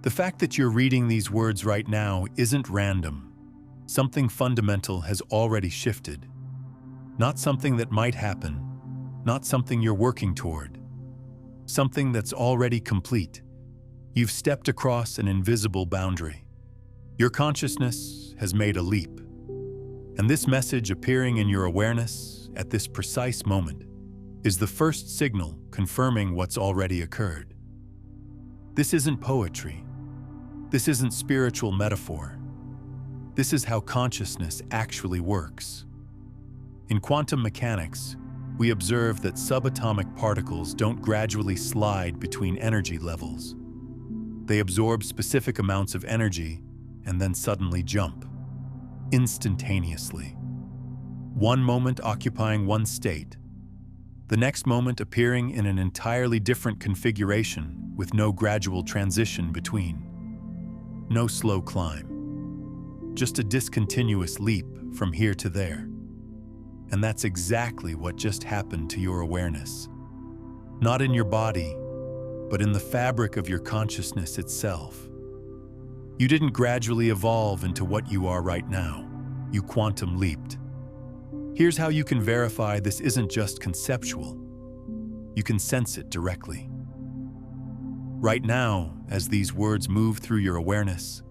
The fact that you're reading these words right now isn't random. Something fundamental has already shifted. Not something that might happen, not something you're working toward. Something that's already complete. You've stepped across an invisible boundary. Your consciousness has made a leap. And this message appearing in your awareness at this precise moment is the first signal confirming what's already occurred. This isn't poetry. This isn't spiritual metaphor. This is how consciousness actually works. In quantum mechanics, we observe that subatomic particles don't gradually slide between energy levels. They absorb specific amounts of energy and then suddenly jump, instantaneously. One moment occupying one state, the next moment appearing in an entirely different configuration with no gradual transition between. No slow climb, just a discontinuous leap from here to there. And that's exactly what just happened to your awareness. Not in your body, but in the fabric of your consciousness itself. You didn't gradually evolve into what you are right now. You quantum leaped. Here's how you can verify this isn't just conceptual. You can sense it directly. Right now, as these words move through your awareness,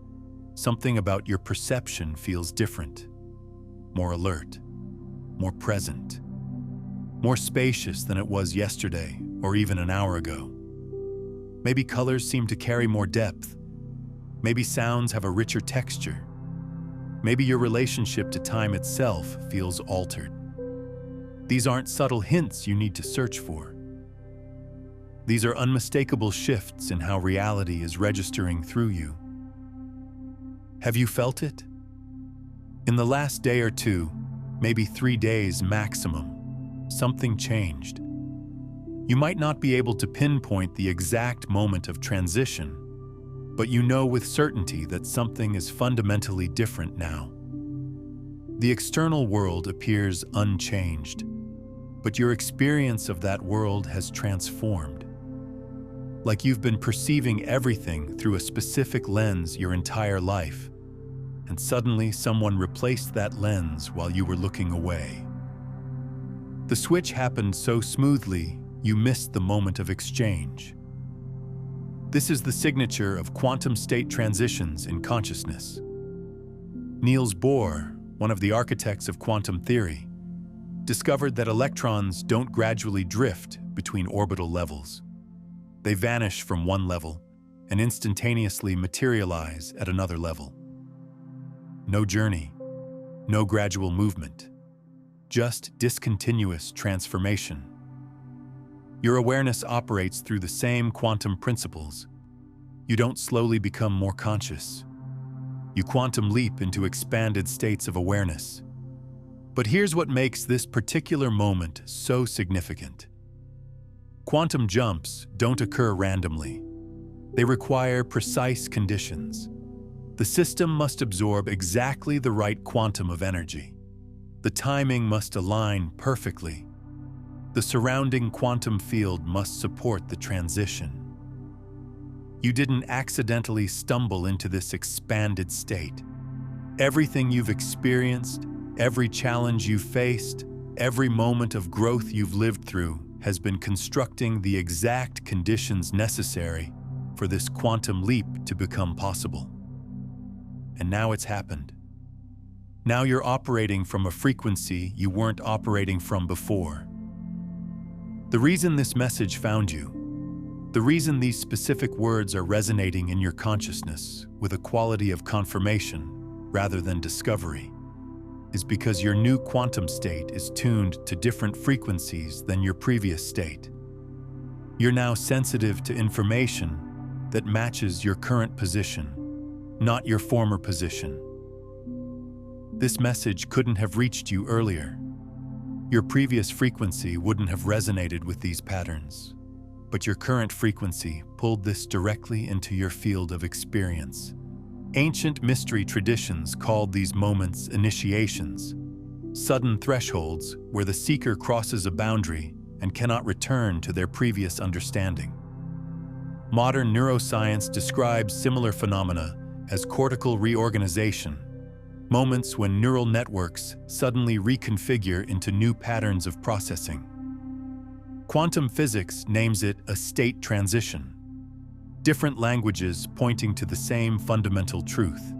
something about your perception feels different, more alert, more present, more spacious than it was yesterday or even an hour ago. Maybe colors seem to carry more depth. Maybe sounds have a richer texture. Maybe your relationship to time itself feels altered. These aren't subtle hints you need to search for. These are unmistakable shifts in how reality is registering through you. Have you felt it? In the last day or two, maybe 3 days maximum, something changed. You might not be able to pinpoint the exact moment of transition, but you know with certainty that something is fundamentally different now. The external world appears unchanged, but your experience of that world has transformed. Like you've been perceiving everything through a specific lens your entire life, and suddenly someone replaced that lens while you were looking away. The switch happened so smoothly, you missed the moment of exchange. This is the signature of quantum state transitions in consciousness. Niels Bohr, one of the architects of quantum theory, discovered that electrons don't gradually drift between orbital levels. They vanish from one level and instantaneously materialize at another level. No journey, no gradual movement, just discontinuous transformation. Your awareness operates through the same quantum principles. You don't slowly become more conscious. You quantum leap into expanded states of awareness. But here's what makes this particular moment so significant. Quantum jumps don't occur randomly. They require precise conditions. The system must absorb exactly the right quantum of energy. The timing must align perfectly. The surrounding quantum field must support the transition. You didn't accidentally stumble into this expanded state. Everything you've experienced, every challenge you've faced, every moment of growth you've lived through has been constructing the exact conditions necessary for this quantum leap to become possible. And now it's happened. Now you're operating from a frequency you weren't operating from before. The reason this message found you, the reason these specific words are resonating in your consciousness with a quality of confirmation rather than discovery, is because your new quantum state is tuned to different frequencies than your previous state. You're now sensitive to information that matches your current position, not your former position. This message couldn't have reached you earlier. Your previous frequency wouldn't have resonated with these patterns, but your current frequency pulled this directly into your field of experience. Ancient mystery traditions called these moments initiations, sudden thresholds where the seeker crosses a boundary and cannot return to their previous understanding. Modern neuroscience describes similar phenomena as cortical reorganization, moments when neural networks suddenly reconfigure into new patterns of processing. Quantum physics names it a state transition, different languages pointing to the same fundamental truth.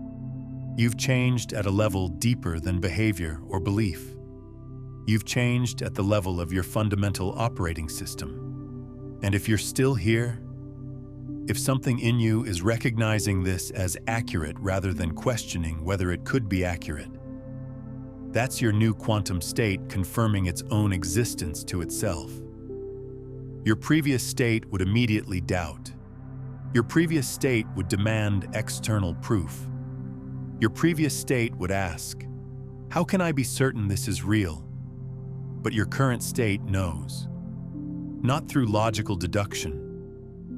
You've changed at a level deeper than behavior or belief. You've changed at the level of your fundamental operating system. And if you're still here, if something in you is recognizing this as accurate rather than questioning whether it could be accurate, that's your new quantum state confirming its own existence to itself. Your previous state would immediately doubt. Your previous state would demand external proof. Your previous state would ask, "How can I be certain this is real?" But your current state knows. Not through logical deduction,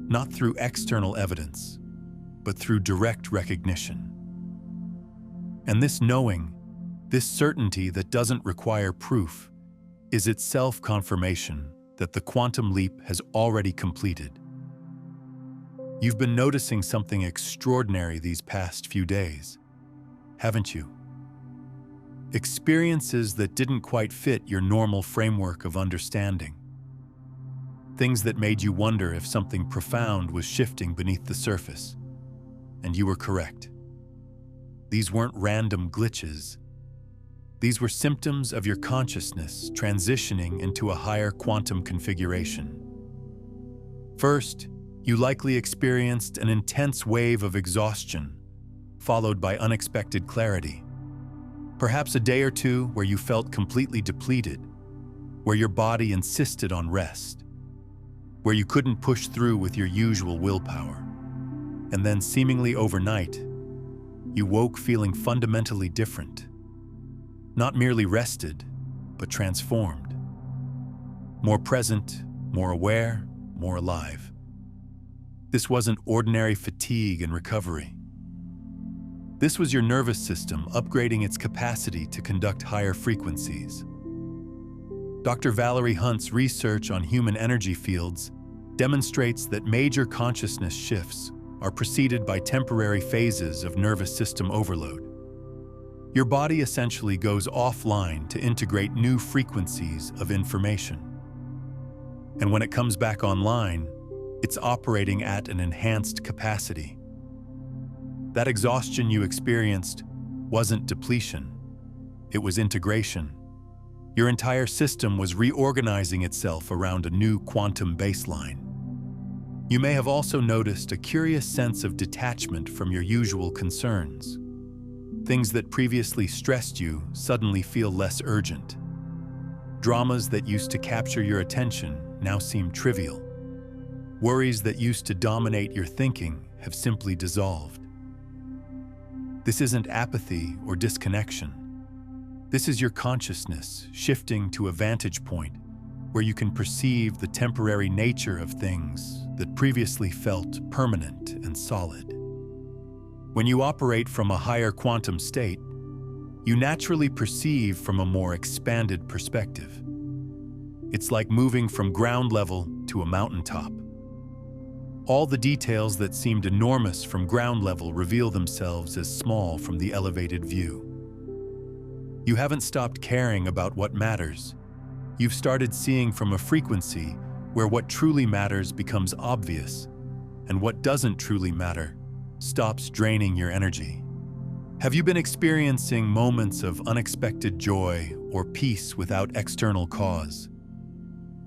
not through external evidence, but through direct recognition. And this knowing, this certainty that doesn't require proof, is itself confirmation that the quantum leap has already completed. You've been noticing something extraordinary these past few days, haven't you? Experiences that didn't quite fit your normal framework of understanding. Things that made you wonder if something profound was shifting beneath the surface. And you were correct. These weren't random glitches. These were symptoms of your consciousness transitioning into a higher quantum configuration. First, you likely experienced an intense wave of exhaustion, followed by unexpected clarity. Perhaps a day or two where you felt completely depleted, where your body insisted on rest, where you couldn't push through with your usual willpower. And then seemingly overnight, you woke feeling fundamentally different. Not merely rested, but transformed. More present, more aware, more alive. This wasn't ordinary fatigue and recovery. This was your nervous system upgrading its capacity to conduct higher frequencies. Dr. Valerie Hunt's research on human energy fields demonstrates that major consciousness shifts are preceded by temporary phases of nervous system overload. Your body essentially goes offline to integrate new frequencies of information. And when it comes back online, it's operating at an enhanced capacity. That exhaustion you experienced wasn't depletion, it was integration. Your entire system was reorganizing itself around a new quantum baseline. You may have also noticed a curious sense of detachment from your usual concerns. Things that previously stressed you suddenly feel less urgent. Dramas that used to capture your attention now seem trivial. Worries that used to dominate your thinking have simply dissolved. This isn't apathy or disconnection. This is your consciousness shifting to a vantage point where you can perceive the temporary nature of things that previously felt permanent and solid. When you operate from a higher quantum state, you naturally perceive from a more expanded perspective. It's like moving from ground level to a mountaintop. All the details that seemed enormous from ground level reveal themselves as small from the elevated view. You haven't stopped caring about what matters. You've started seeing from a frequency where what truly matters becomes obvious, and what doesn't truly matter stops draining your energy. Have you been experiencing moments of unexpected joy or peace without external cause?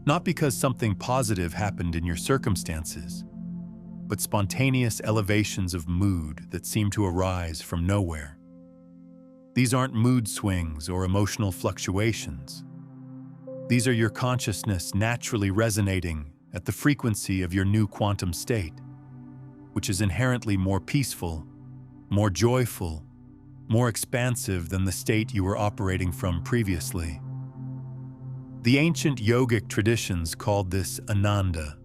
Not because something positive happened in your circumstances, but spontaneous elevations of mood that seem to arise from nowhere. These aren't mood swings or emotional fluctuations. These are your consciousness naturally resonating at the frequency of your new quantum state, which is inherently more peaceful, more joyful, more expansive than the state you were operating from previously. The ancient yogic traditions called this ananda,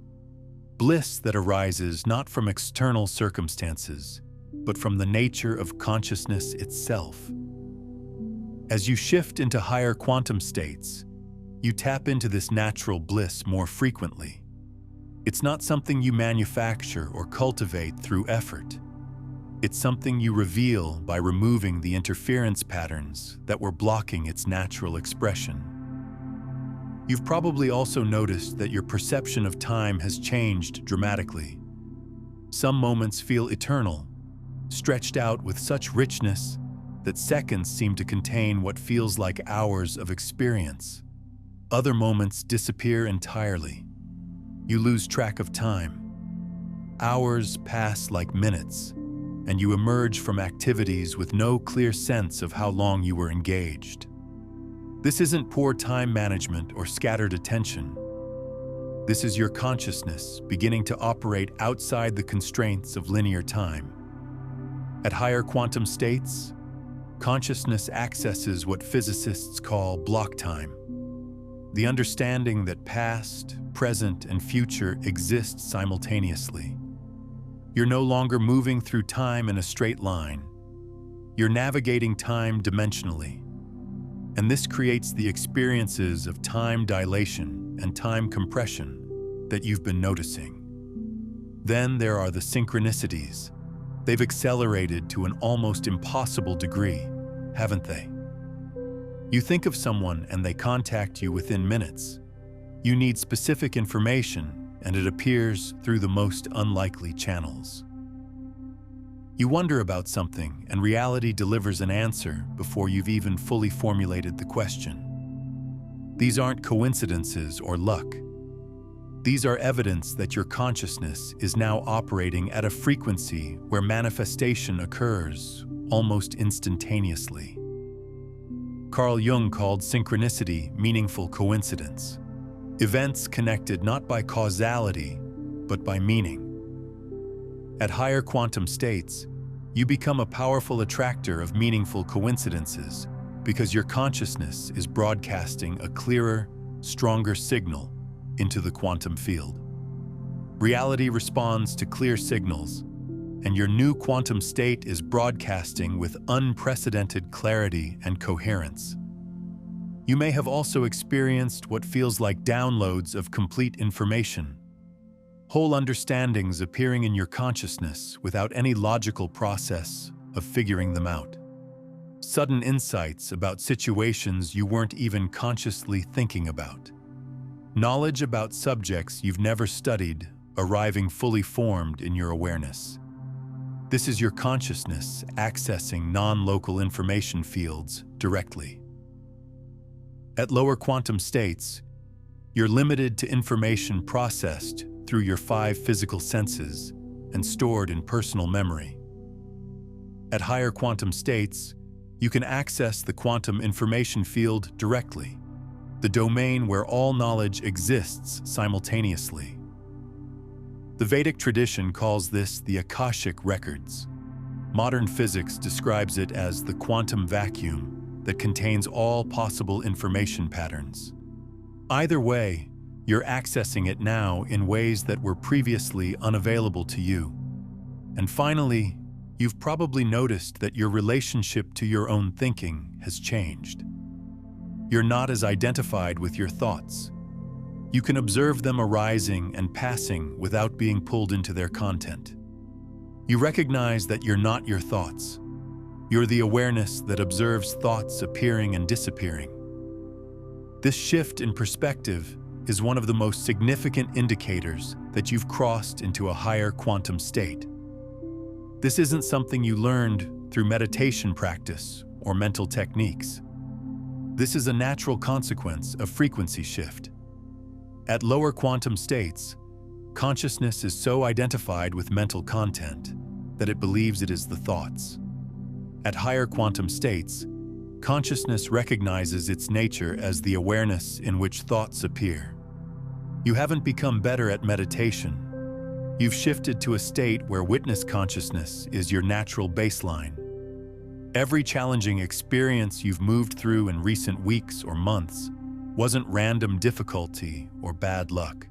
bliss that arises not from external circumstances, but from the nature of consciousness itself. As you shift into higher quantum states, you tap into this natural bliss more frequently. It's not something you manufacture or cultivate through effort. It's something you reveal by removing the interference patterns that were blocking its natural expression. You've probably also noticed that your perception of time has changed dramatically. Some moments feel eternal, stretched out with such richness that seconds seem to contain what feels like hours of experience. Other moments disappear entirely. You lose track of time. Hours pass like minutes, and you emerge from activities with no clear sense of how long you were engaged. This isn't poor time management or scattered attention. This is your consciousness beginning to operate outside the constraints of linear time. At higher quantum states, consciousness accesses what physicists call block time, the understanding that past, present, and future exist simultaneously. You're no longer moving through time in a straight line. You're navigating time dimensionally. And this creates the experiences of time dilation and time compression that you've been noticing. Then there are the synchronicities. They've accelerated to an almost impossible degree, haven't they? You think of someone and they contact you within minutes. You need specific information, and it appears through the most unlikely channels. You wonder about something, and reality delivers an answer before you've even fully formulated the question. These aren't coincidences or luck. These are evidence that your consciousness is now operating at a frequency where manifestation occurs almost instantaneously. Carl Jung called synchronicity meaningful coincidence. Events connected not by causality, but by meaning. At higher quantum states, you become a powerful attractor of meaningful coincidences because your consciousness is broadcasting a clearer, stronger signal into the quantum field. Reality responds to clear signals, and your new quantum state is broadcasting with unprecedented clarity and coherence. You may have also experienced what feels like downloads of complete information, whole understandings appearing in your consciousness without any logical process of figuring them out. Sudden insights about situations you weren't even consciously thinking about. Knowledge about subjects you've never studied arriving fully formed in your awareness. This is your consciousness accessing non-local information fields directly. At lower quantum states, you're limited to information processed through your 5 physical senses and stored in personal memory. At higher quantum states, you can access the quantum information field directly, the domain where all knowledge exists simultaneously. The Vedic tradition calls this the Akashic records. Modern physics describes it as the quantum vacuum that contains all possible information patterns. Either way, you're accessing it now in ways that were previously unavailable to you. And finally, you've probably noticed that your relationship to your own thinking has changed. You're not as identified with your thoughts. You can observe them arising and passing without being pulled into their content. You recognize that you're not your thoughts. You're the awareness that observes thoughts appearing and disappearing. This shift in perspective is one of the most significant indicators that you've crossed into a higher quantum state. This isn't something you learned through meditation practice or mental techniques. This is a natural consequence of frequency shift. At lower quantum states, consciousness is so identified with mental content that it believes it is the thoughts. At higher quantum states, consciousness recognizes its nature as the awareness in which thoughts appear. You haven't become better at meditation. You've shifted to a state where witness consciousness is your natural baseline. Every challenging experience you've moved through in recent weeks or months wasn't random difficulty or bad luck.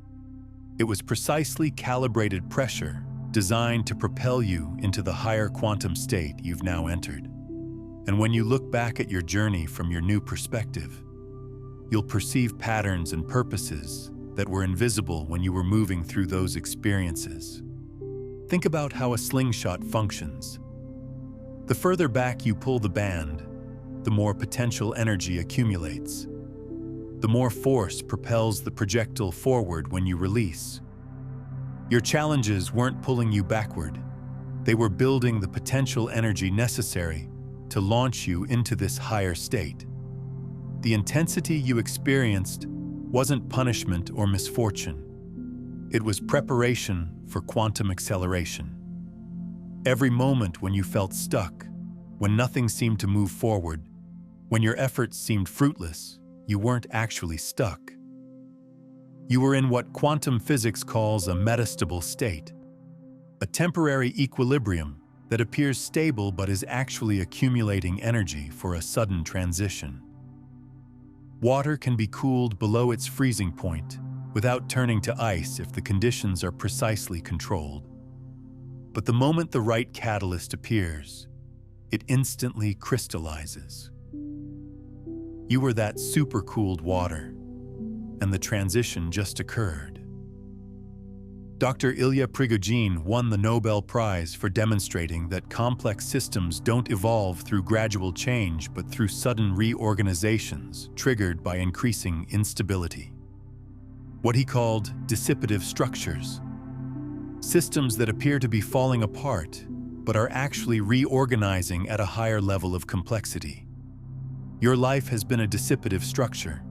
It was precisely calibrated pressure designed to propel you into the higher quantum state you've now entered. And when you look back at your journey from your new perspective, you'll perceive patterns and purposes that were invisible when you were moving through those experiences. Think about how a slingshot functions. The further back you pull the band, the more potential energy accumulates. The more force propels the projectile forward when you release. Your challenges weren't pulling you backward. They were building the potential energy necessary to launch you into this higher state. The intensity you experienced wasn't punishment or misfortune. It was preparation for quantum acceleration. Every moment when you felt stuck, when nothing seemed to move forward, when your efforts seemed fruitless, you weren't actually stuck. You were in what quantum physics calls a metastable state, a temporary equilibrium that appears stable but is actually accumulating energy for a sudden transition. Water can be cooled below its freezing point without turning to ice if the conditions are precisely controlled. But the moment the right catalyst appears, it instantly crystallizes. You were that supercooled water, and the transition just occurred. Dr. Ilya Prigogine won the Nobel Prize for demonstrating that complex systems don't evolve through gradual change but through sudden reorganizations triggered by increasing instability. What he called dissipative structures. Systems that appear to be falling apart but are actually reorganizing at a higher level of complexity. Your life has been a dissipative structure.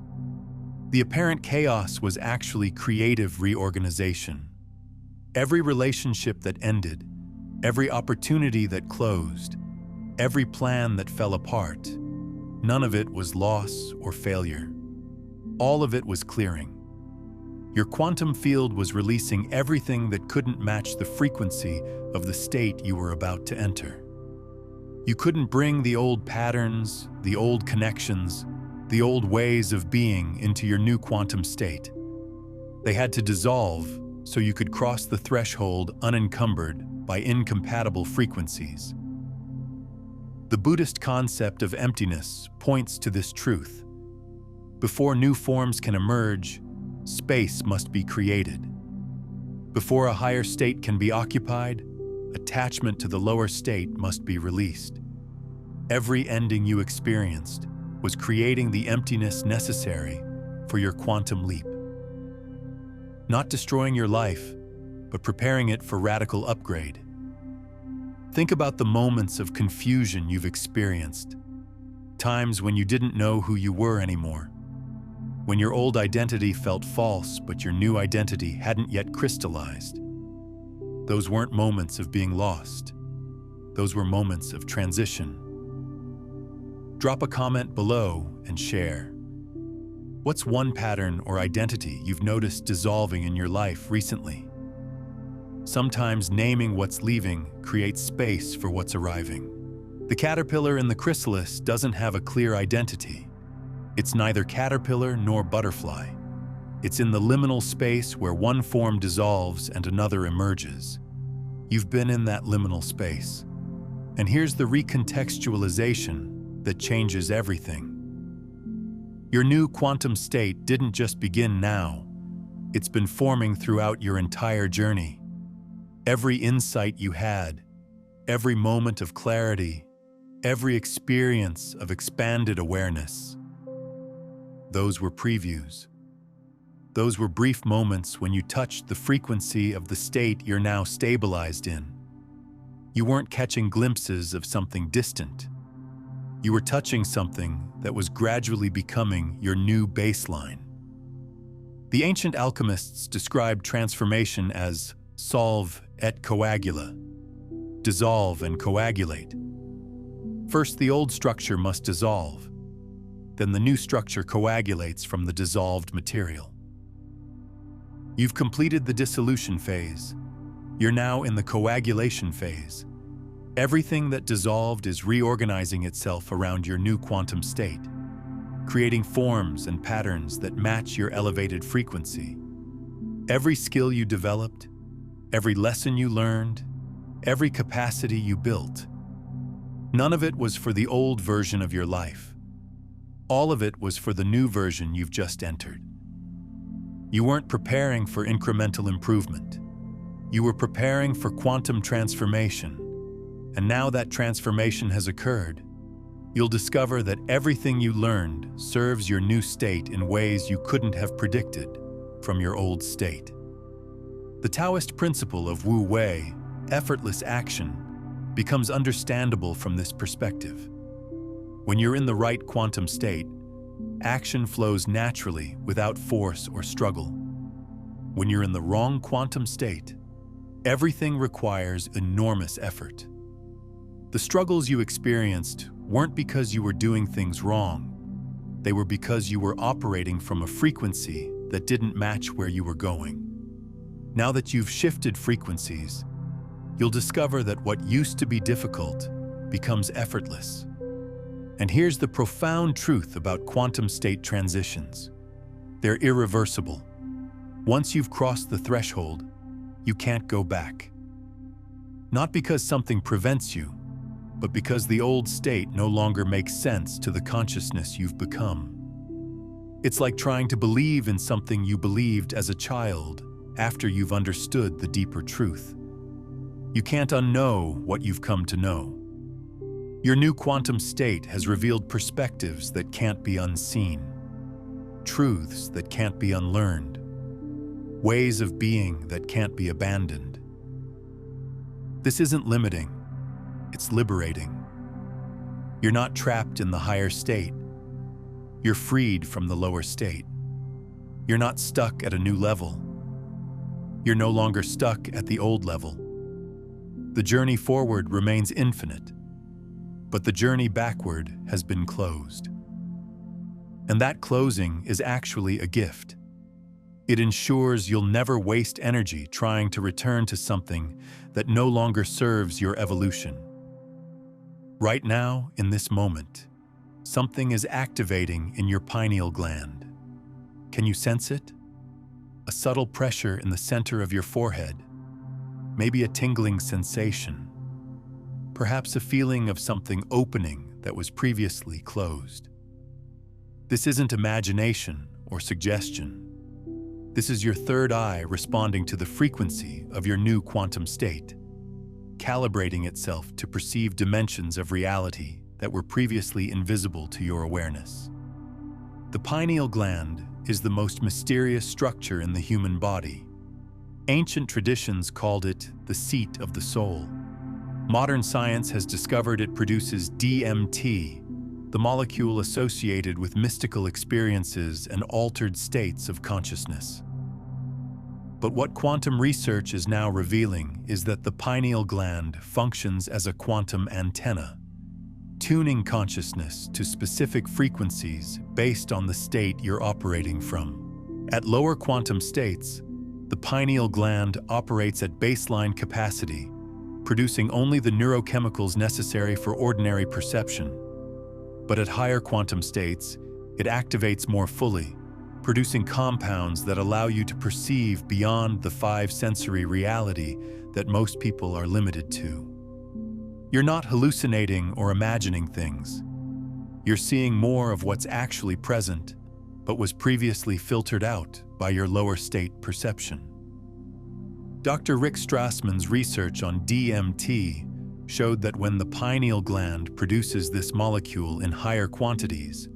The apparent chaos was actually creative reorganization. Every relationship that ended, every opportunity that closed, every plan that fell apart, none of it was loss or failure. All of it was clearing. Your quantum field was releasing everything that couldn't match the frequency of the state you were about to enter. You couldn't bring the old patterns, the old connections, the old ways of being into your new quantum state. They had to dissolve so you could cross the threshold unencumbered by incompatible frequencies. The Buddhist concept of emptiness points to this truth. Before new forms can emerge, space must be created. Before a higher state can be occupied, attachment to the lower state must be released. Every ending you experienced was creating the emptiness necessary for your quantum leap. Not destroying your life, but preparing it for radical upgrade. Think about the moments of confusion you've experienced, times when you didn't know who you were anymore, when your old identity felt false but your new identity hadn't yet crystallized. Those weren't moments of being lost. Those were moments of transition. Drop a comment below and share. What's one pattern or identity you've noticed dissolving in your life recently? Sometimes naming what's leaving creates space for what's arriving. The caterpillar in the chrysalis doesn't have a clear identity. It's neither caterpillar nor butterfly. It's in the liminal space where one form dissolves and another emerges. You've been in that liminal space. And here's the recontextualization that changes everything. Your new quantum state didn't just begin now. It's been forming throughout your entire journey. Every insight you had, every moment of clarity, every experience of expanded awareness. Those were previews. Those were brief moments when you touched the frequency of the state you're now stabilized in. You weren't catching glimpses of something distant. You were touching something that was gradually becoming your new baseline. The ancient alchemists described transformation as solve et coagula, dissolve and coagulate. First, the old structure must dissolve. Then the new structure coagulates from the dissolved material. You've completed the dissolution phase. You're now in the coagulation phase. Everything that dissolved is reorganizing itself around your new quantum state, creating forms and patterns that match your elevated frequency. Every skill you developed, every lesson you learned, every capacity you built, none of it was for the old version of your life. All of it was for the new version you've just entered. You weren't preparing for incremental improvement. You were preparing for quantum transformation. And now that transformation has occurred, you'll discover that everything you learned serves your new state in ways you couldn't have predicted from your old state. The Taoist principle of Wu Wei, effortless action, becomes understandable from this perspective. When you're in the right quantum state, action flows naturally without force or struggle. When you're in the wrong quantum state, everything requires enormous effort. The struggles you experienced weren't because you were doing things wrong. They were because you were operating from a frequency that didn't match where you were going. Now that you've shifted frequencies, you'll discover that what used to be difficult becomes effortless. And here's the profound truth about quantum state transitions. They're irreversible. Once you've crossed the threshold, you can't go back. Not because something prevents you, but because the old state no longer makes sense to the consciousness you've become. It's like trying to believe in something you believed as a child after you've understood the deeper truth. You can't unknow what you've come to know. Your new quantum state has revealed perspectives that can't be unseen, truths that can't be unlearned, ways of being that can't be abandoned. This isn't limiting, it's liberating. You're not trapped in the higher state. You're freed from the lower state. You're not stuck at a new level. You're no longer stuck at the old level. The journey forward remains infinite, but the journey backward has been closed. And that closing is actually a gift. It ensures you'll never waste energy trying to return to something that no longer serves your evolution. Right now, in this moment, something is activating in your pineal gland. Can you sense it? A subtle pressure in the center of your forehead, maybe a tingling sensation, perhaps a feeling of something opening that was previously closed. This isn't imagination or suggestion. This is your third eye responding to the frequency of your new quantum state, calibrating itself to perceive dimensions of reality that were previously invisible to your awareness. The pineal gland is the most mysterious structure in the human body. Ancient traditions called it the seat of the soul. Modern science has discovered it produces DMT, the molecule associated with mystical experiences and altered states of consciousness. But what quantum research is now revealing is that the pineal gland functions as a quantum antenna, tuning consciousness to specific frequencies based on the state you're operating from. At lower quantum states, the pineal gland operates at baseline capacity, producing only the neurochemicals necessary for ordinary perception. But at higher quantum states, it activates more fully, producing compounds that allow you to perceive beyond the five-sensory reality that most people are limited to. You're not hallucinating or imagining things. You're seeing more of what's actually present, but was previously filtered out by your lower state perception. Dr. Rick Strassman's research on DMT showed that when the pineal gland produces this molecule in higher quantities,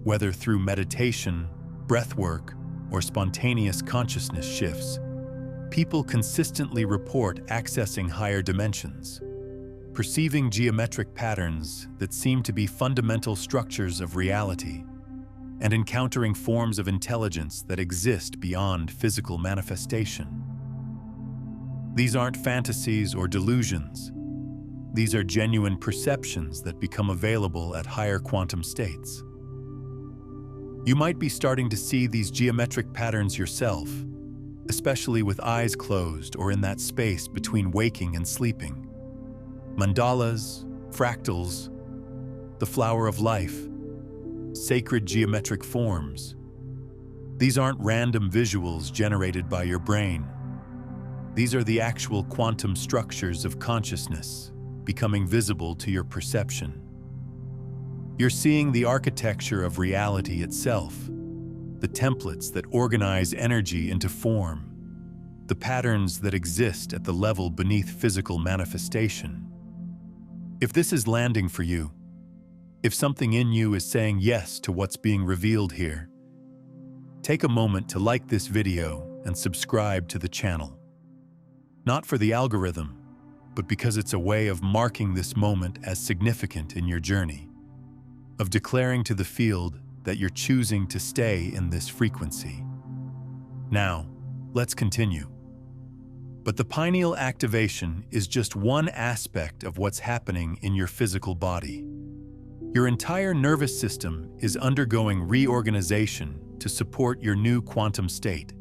whether through meditation, breathwork, or spontaneous consciousness shifts, people consistently report accessing higher dimensions, perceiving geometric patterns that seem to be fundamental structures of reality, and encountering forms of intelligence that exist beyond physical manifestation. These aren't fantasies or delusions. These are genuine perceptions that become available at higher quantum states. You might be starting to see these geometric patterns yourself, especially with eyes closed or in that space between waking and sleeping. Mandalas, fractals, the flower of life, sacred geometric forms. These aren't random visuals generated by your brain. These are the actual quantum structures of consciousness becoming visible to your perception. You're seeing the architecture of reality itself, the templates that organize energy into form, the patterns that exist at the level beneath physical manifestation. If this is landing for you, if something in you is saying yes to what's being revealed here, take a moment to like this video and subscribe to the channel. Not for the algorithm, but because it's a way of marking this moment as significant in your journey, of declaring to the field that you're choosing to stay in this frequency. Now, let's continue. But the pineal activation is just one aspect of what's happening in your physical body. Your entire nervous system is undergoing reorganization to support your new quantum state.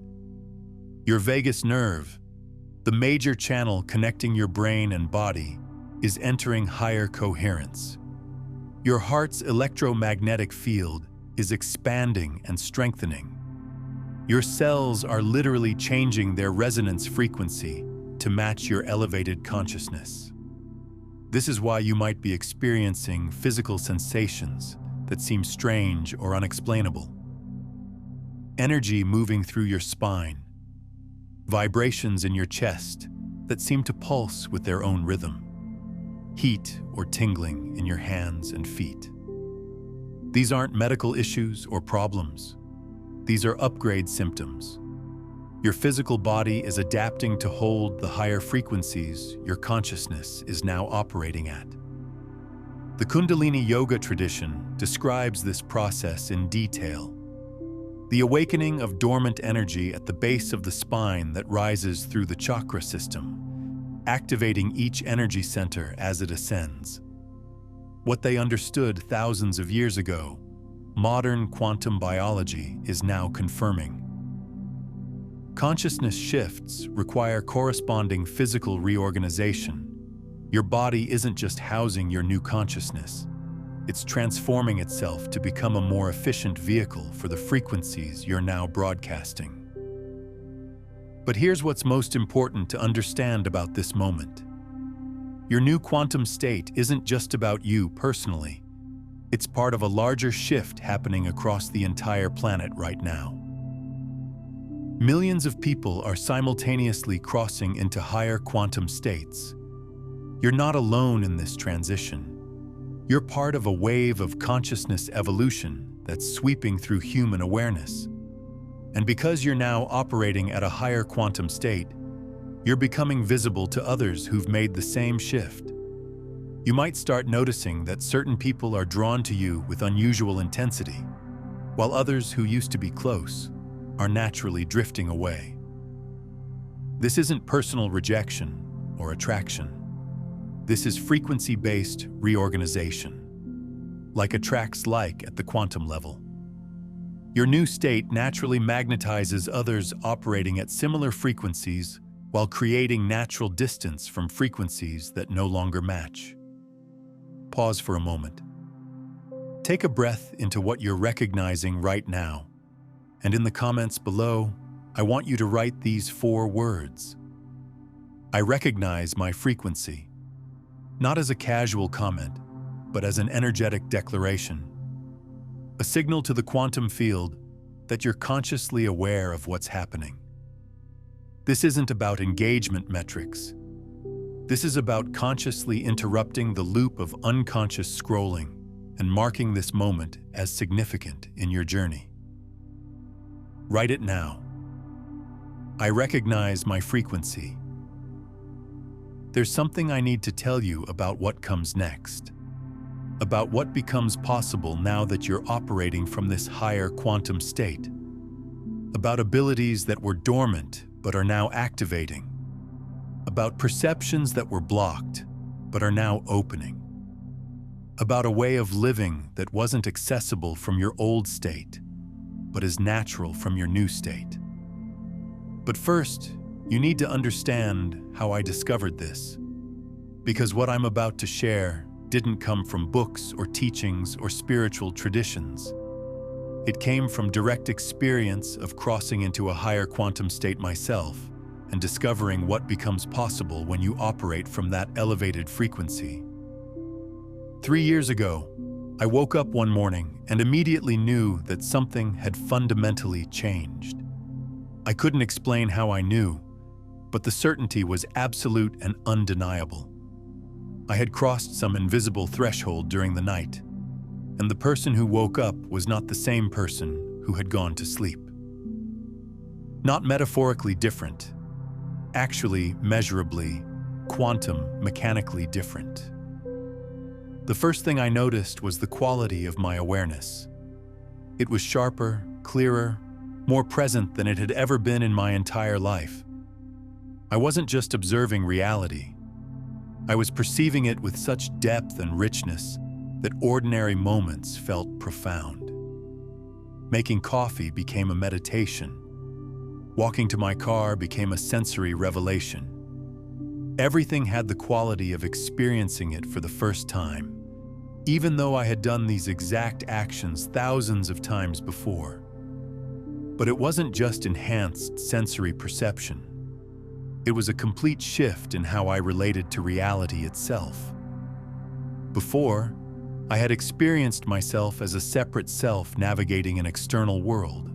Your vagus nerve, the major channel connecting your brain and body, is entering higher coherence. Your heart's electromagnetic field is expanding and strengthening. Your cells are literally changing their resonance frequency to match your elevated consciousness. This is why you might be experiencing physical sensations that seem strange or unexplainable. Energy moving through your spine, vibrations in your chest that seem to pulse with their own rhythm, heat or tingling in your hands and feet. These aren't medical issues or problems. These are upgrade symptoms. Your physical body is adapting to hold the higher frequencies your consciousness is now operating at. The Kundalini Yoga tradition describes this process in detail. The awakening of dormant energy at the base of the spine that rises through the chakra system, activating each energy center as it ascends. What they understood thousands of years ago, modern quantum biology is now confirming. Consciousness shifts require corresponding physical reorganization. Your body isn't just housing your new consciousness. It's transforming itself to become a more efficient vehicle for the frequencies you're now broadcasting. But here's what's most important to understand about this moment. Your new quantum state isn't just about you personally. It's part of a larger shift happening across the entire planet right now. Millions of people are simultaneously crossing into higher quantum states. You're not alone in this transition. You're part of a wave of consciousness evolution that's sweeping through human awareness. And because you're now operating at a higher quantum state, you're becoming visible to others who've made the same shift. You might start noticing that certain people are drawn to you with unusual intensity, while others who used to be close are naturally drifting away. This isn't personal rejection or attraction. This is frequency-based reorganization, like attracts like at the quantum level. Your new state naturally magnetizes others operating at similar frequencies while creating natural distance from frequencies that no longer match. Pause for a moment. Take a breath into what you're recognizing right now. And in the comments below, I want you to write these 4 words. I recognize my frequency. Not as a casual comment, but as an energetic declaration. A signal to the quantum field that you're consciously aware of what's happening. This isn't about engagement metrics. This is about consciously interrupting the loop of unconscious scrolling and marking this moment as significant in your journey. Write it now. I recognize my frequency. There's something I need to tell you about what comes next, about what becomes possible now that you're operating from this higher quantum state, about abilities that were dormant but are now activating, about perceptions that were blocked but are now opening, about a way of living that wasn't accessible from your old state, but is natural from your new state. But first, you need to understand how I discovered this, because what I'm about to share didn't come from books or teachings or spiritual traditions. It came from direct experience of crossing into a higher quantum state myself and discovering what becomes possible when you operate from that elevated frequency. 3 years ago, I woke up one morning and immediately knew that something had fundamentally changed. I couldn't explain how I knew, but the certainty was absolute and undeniable. I had crossed some invisible threshold during the night, and the person who woke up was not the same person who had gone to sleep. Not metaphorically different, actually measurably, quantum mechanically different. The first thing I noticed was the quality of my awareness. It was sharper, clearer, more present than it had ever been in my entire life. I wasn't just observing reality. I was perceiving it with such depth and richness that ordinary moments felt profound. Making coffee became a meditation. Walking to my car became a sensory revelation. Everything had the quality of experiencing it for the first time, even though I had done these exact actions thousands of times before. But it wasn't just enhanced sensory perception. It was a complete shift in how I related to reality itself. Before, I had experienced myself as a separate self navigating an external world.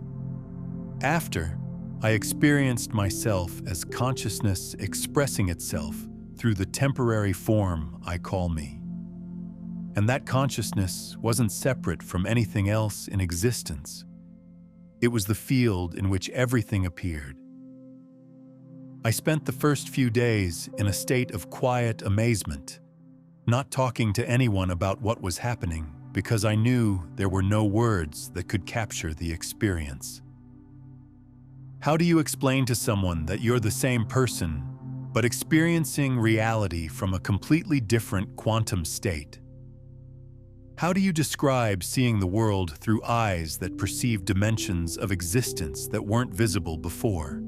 After, I experienced myself as consciousness expressing itself through the temporary form I call me. And that consciousness wasn't separate from anything else in existence. It was the field in which everything appeared. I spent the first few days in a state of quiet amazement, not talking to anyone about what was happening because I knew there were no words that could capture the experience. How do you explain to someone that you're the same person, but experiencing reality from a completely different quantum state? How do you describe seeing the world through eyes that perceive dimensions of existence that weren't visible before?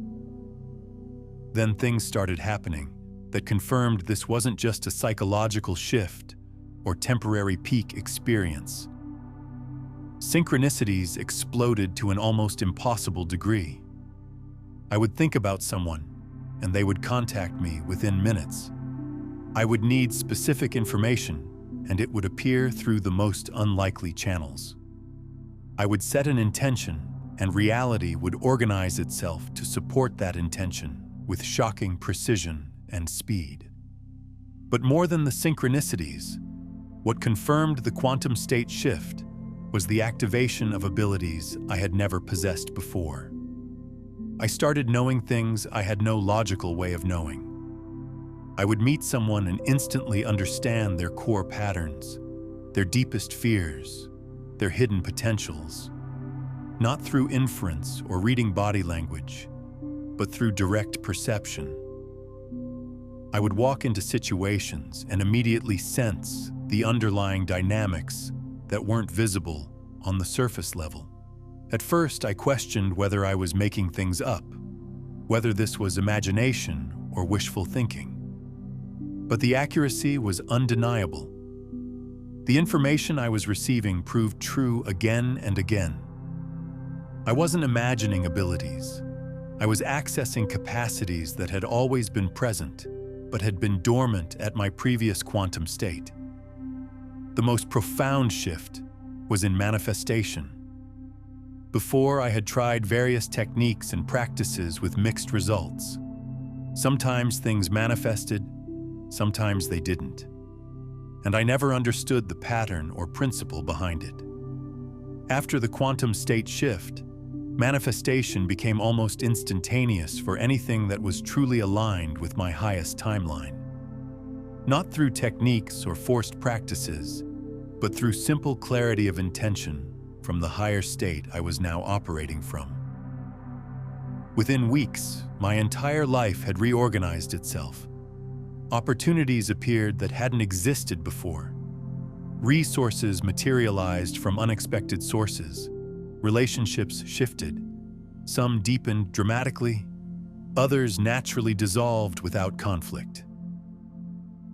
Then things started happening that confirmed this wasn't just a psychological shift or temporary peak experience. Synchronicities exploded to an almost impossible degree. I would think about someone, and they would contact me within minutes. I would need specific information, and it would appear through the most unlikely channels. I would set an intention, and reality would organize itself to support that intention with shocking precision and speed. But more than the synchronicities, what confirmed the quantum state shift was the activation of abilities I had never possessed before. I started knowing things I had no logical way of knowing. I would meet someone and instantly understand their core patterns, their deepest fears, their hidden potentials, not through inference or reading body language, but through direct perception. I would walk into situations and immediately sense the underlying dynamics that weren't visible on the surface level. At first, I questioned whether I was making things up, whether this was imagination or wishful thinking. But the accuracy was undeniable. The information I was receiving proved true again and again. I wasn't imagining abilities. I was accessing capacities that had always been present, but had been dormant at my previous quantum state. The most profound shift was in manifestation. Before, I had tried various techniques and practices with mixed results. Sometimes things manifested, sometimes they didn't. And I never understood the pattern or principle behind it. After the quantum state shift, manifestation became almost instantaneous for anything that was truly aligned with my highest timeline. Not through techniques or forced practices, but through simple clarity of intention from the higher state I was now operating from. Within weeks, my entire life had reorganized itself. Opportunities appeared that hadn't existed before. Resources materialized from unexpected sources. Relationships shifted. Some deepened dramatically, others naturally dissolved without conflict.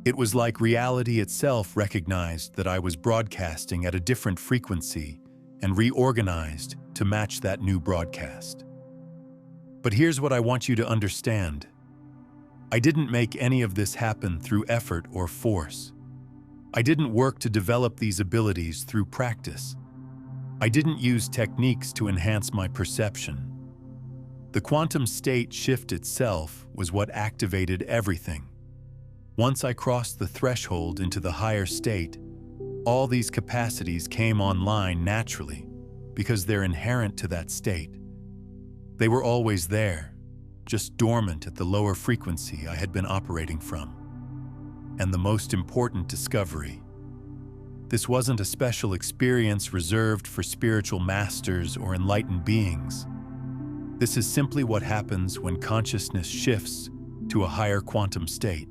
It was like reality itself recognized that I was broadcasting at a different frequency and reorganized to match that new broadcast. But here's what I want you to understand. I didn't make any of this happen through effort or force. I didn't work to develop these abilities through practice. I didn't use techniques to enhance my perception. The quantum state shift itself was what activated everything. Once I crossed the threshold into the higher state, all these capacities came online naturally because they're inherent to that state. They were always there, just dormant at the lower frequency I had been operating from. And the most important discovery: this wasn't a special experience reserved for spiritual masters or enlightened beings. This is simply what happens when consciousness shifts to a higher quantum state.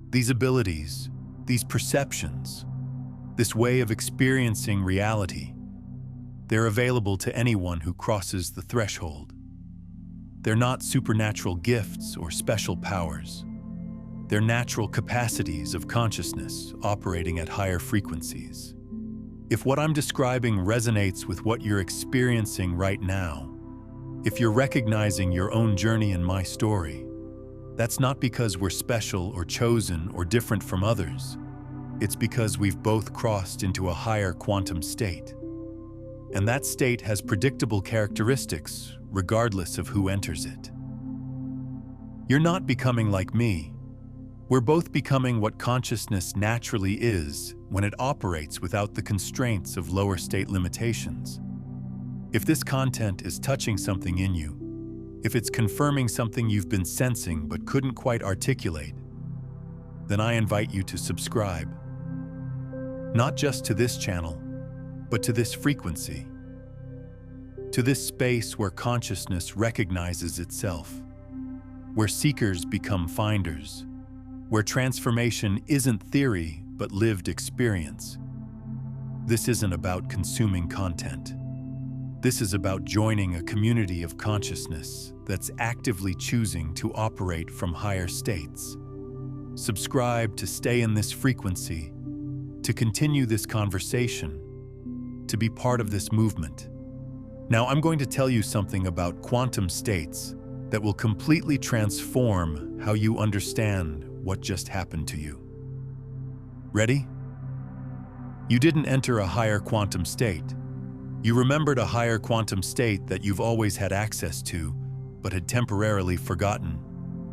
These abilities, these perceptions, this way of experiencing reality, they're available to anyone who crosses the threshold. They're not supernatural gifts or special powers. They're natural capacities of consciousness operating at higher frequencies. If what I'm describing resonates with what you're experiencing right now, if you're recognizing your own journey in my story, that's not because we're special or chosen or different from others. It's because we've both crossed into a higher quantum state. And that state has predictable characteristics regardless of who enters it. You're not becoming like me. We're both becoming what consciousness naturally is when it operates without the constraints of lower state limitations. If this content is touching something in you, if it's confirming something you've been sensing but couldn't quite articulate, then I invite you to subscribe. Not just to this channel, but to this frequency, to this space where consciousness recognizes itself, where seekers become finders, where transformation isn't theory but lived experience. This isn't about consuming content. This is about joining a community of consciousness that's actively choosing to operate from higher states. Subscribe to stay in this frequency, to continue this conversation, to be part of this movement. Now, I'm going to tell you something about quantum states that will completely transform how you understand what just happened to you. Ready? You didn't enter a higher quantum state. You remembered a higher quantum state that you've always had access to, but had temporarily forgotten.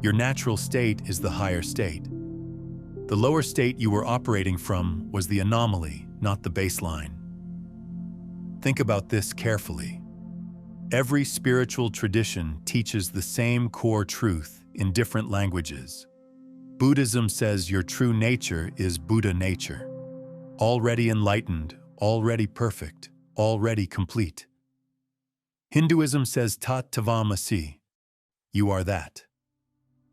Your natural state is the higher state. The lower state you were operating from was the anomaly, not the baseline. Think about this carefully. Every spiritual tradition teaches the same core truth in different languages. Buddhism says your true nature is Buddha nature, already enlightened, already perfect, already complete. Hinduism says Tat Tavam Asi, you are that.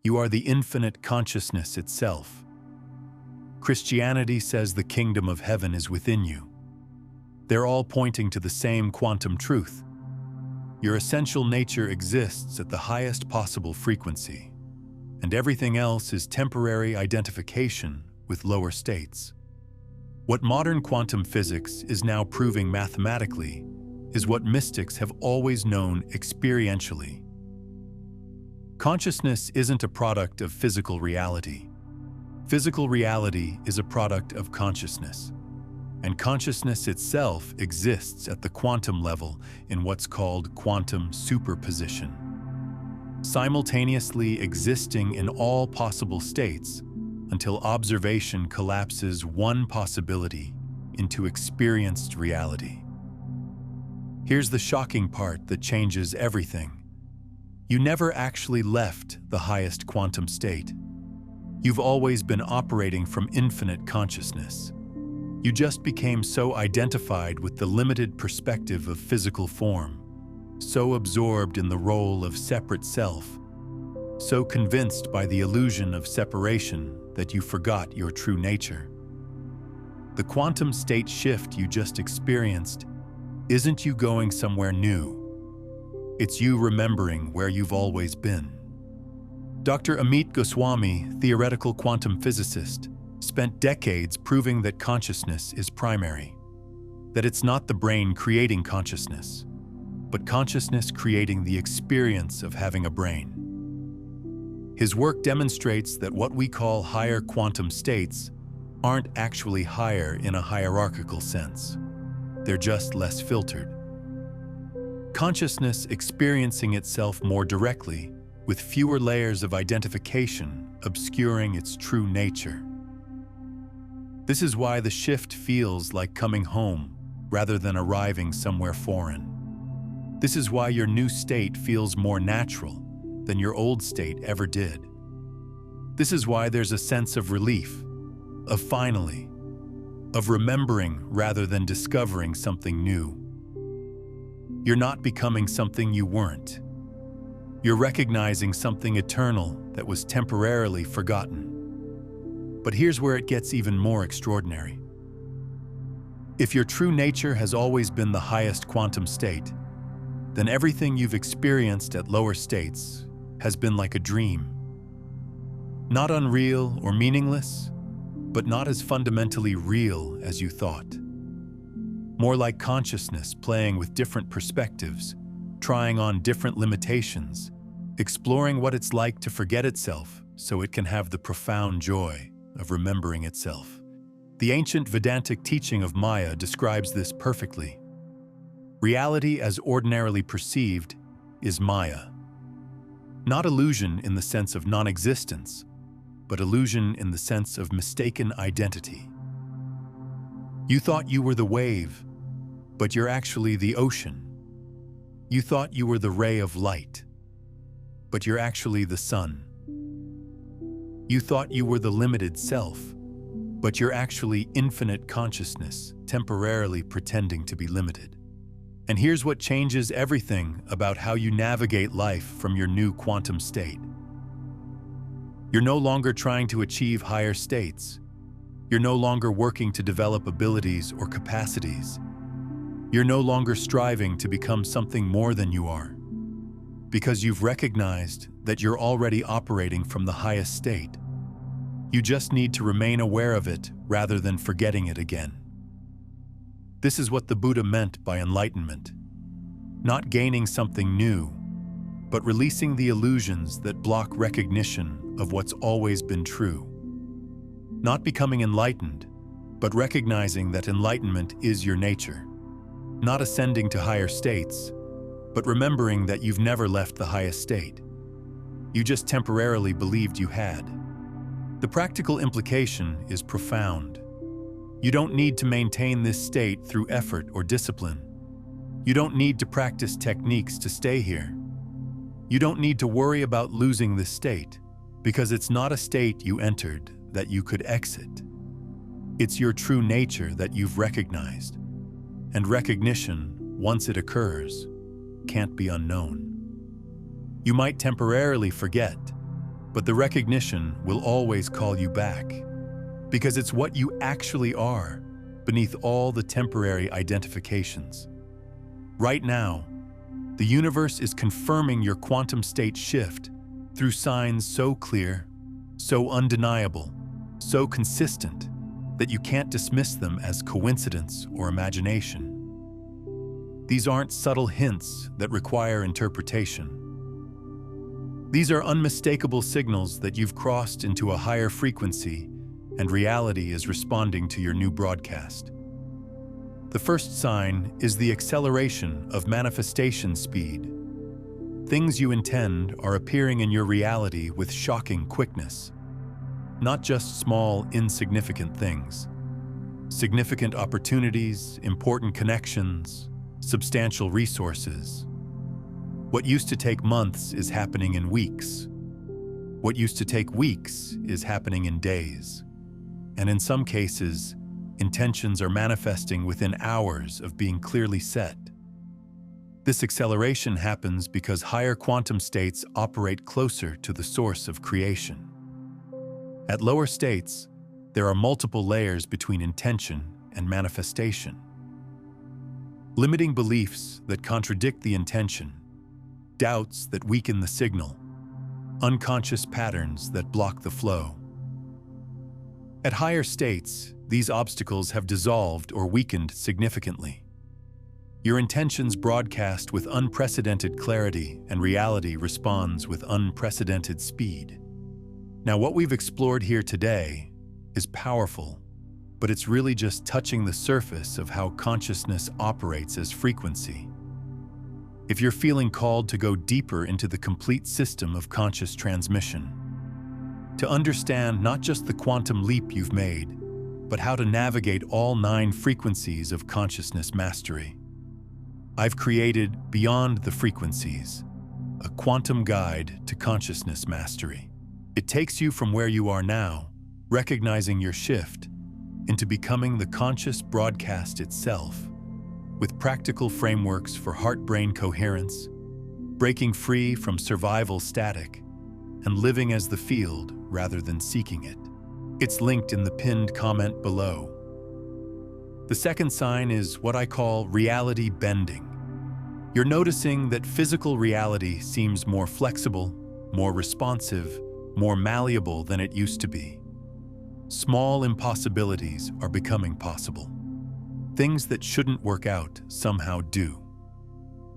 You are the infinite consciousness itself. Christianity says the kingdom of heaven is within you. They're all pointing to the same quantum truth. Your essential nature exists at the highest possible frequency, and everything else is temporary identification with lower states. What modern quantum physics is now proving mathematically is what mystics have always known experientially. Consciousness isn't a product of physical reality. Physical reality is a product of consciousness, and consciousness itself exists at the quantum level in what's called quantum superposition, simultaneously existing in all possible states until observation collapses one possibility into experienced reality. Here's the shocking part that changes everything. You never actually left the highest quantum state. You've always been operating from infinite consciousness. You just became so identified with the limited perspective of physical form, so absorbed in the role of separate self, so convinced by the illusion of separation that you forgot your true nature. The quantum state shift you just experienced isn't you going somewhere new. It's you remembering where you've always been. Dr. Amit Goswami, theoretical quantum physicist, spent decades proving that consciousness is primary, that it's not the brain creating consciousness, but consciousness creating the experience of having a brain. His work demonstrates that what we call higher quantum states aren't actually higher in a hierarchical sense. They're just less filtered. Consciousness experiencing itself more directly, with fewer layers of identification obscuring its true nature. This is why the shift feels like coming home rather than arriving somewhere foreign. This is why your new state feels more natural than your old state ever did. This is why there's a sense of relief, of finally, of remembering rather than discovering something new. You're not becoming something you weren't. You're recognizing something eternal that was temporarily forgotten. But here's where it gets even more extraordinary. If your true nature has always been the highest quantum state, then everything you've experienced at lower states has been like a dream. Not unreal or meaningless, but not as fundamentally real as you thought. More like consciousness playing with different perspectives, trying on different limitations, exploring what it's like to forget itself so it can have the profound joy of remembering itself. The ancient Vedantic teaching of Maya describes this perfectly. Reality as ordinarily perceived is Maya. Not illusion in the sense of non-existence, but illusion in the sense of mistaken identity. You thought you were the wave, but you're actually the ocean. You thought you were the ray of light, but you're actually the sun. You thought you were the limited self, but you're actually infinite consciousness, temporarily pretending to be limited. And here's what changes everything about how you navigate life from your new quantum state. You're no longer trying to achieve higher states. You're no longer working to develop abilities or capacities. You're no longer striving to become something more than you are, because you've recognized that you're already operating from the highest state. You just need to remain aware of it rather than forgetting it again. This is what the Buddha meant by enlightenment. Not gaining something new, but releasing the illusions that block recognition of what's always been true. Not becoming enlightened, but recognizing that enlightenment is your nature. Not ascending to higher states, but remembering that you've never left the highest state. You just temporarily believed you had. The practical implication is profound. You don't need to maintain this state through effort or discipline. You don't need to practice techniques to stay here. You don't need to worry about losing this state, because it's not a state you entered that you could exit. It's your true nature that you've recognized, and recognition, once it occurs, can't be unknown. You might temporarily forget, but the recognition will always call you back, because it's what you actually are beneath all the temporary identifications. Right now, the universe is confirming your quantum state shift through signs so clear, so undeniable, so consistent that you can't dismiss them as coincidence or imagination. These aren't subtle hints that require interpretation. These are unmistakable signals that you've crossed into a higher frequency and reality is responding to your new broadcast. The first sign is the acceleration of manifestation speed. Things you intend are appearing in your reality with shocking quickness. Not just small, insignificant things. Significant opportunities, important connections, substantial resources. What used to take months is happening in weeks. What used to take weeks is happening in days. And in some cases, intentions are manifesting within hours of being clearly set. This acceleration happens because higher quantum states operate closer to the source of creation. At lower states, there are multiple layers between intention and manifestation. Limiting beliefs that contradict the intention, doubts that weaken the signal, unconscious patterns that block the flow. At higher states, these obstacles have dissolved or weakened significantly. Your intentions broadcast with unprecedented clarity, and reality responds with unprecedented speed. Now, what we've explored here today is powerful but it's really just touching the surface of how consciousness operates as frequency. If you're feeling called to go deeper into the complete system of conscious transmission, to understand not just the quantum leap you've made, but how to navigate all 9 frequencies of consciousness mastery, I've created Beyond the Frequencies, a quantum guide to consciousness mastery. It takes you from where you are now, recognizing your shift, into becoming the conscious broadcast itself, with practical frameworks for heart-brain coherence, breaking free from survival static, and living as the field rather than seeking it. It's linked in the pinned comment below. The second sign is what I call reality bending. You're noticing that physical reality seems more flexible, more responsive, more malleable than it used to be. Small impossibilities are becoming possible. Things that shouldn't work out somehow do.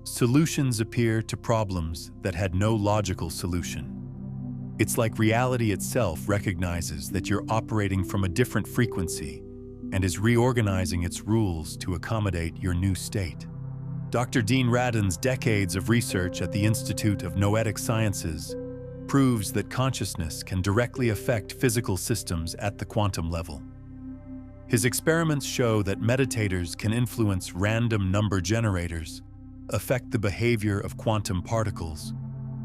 Solutions appear to problems that had no logical solution. It's like reality itself recognizes that you're operating from a different frequency and is reorganizing its rules to accommodate your new state. Dr. Dean Radin's decades of research at the Institute of Noetic Sciences proves that consciousness can directly affect physical systems at the quantum level. His experiments show that meditators can influence random number generators, affect the behavior of quantum particles,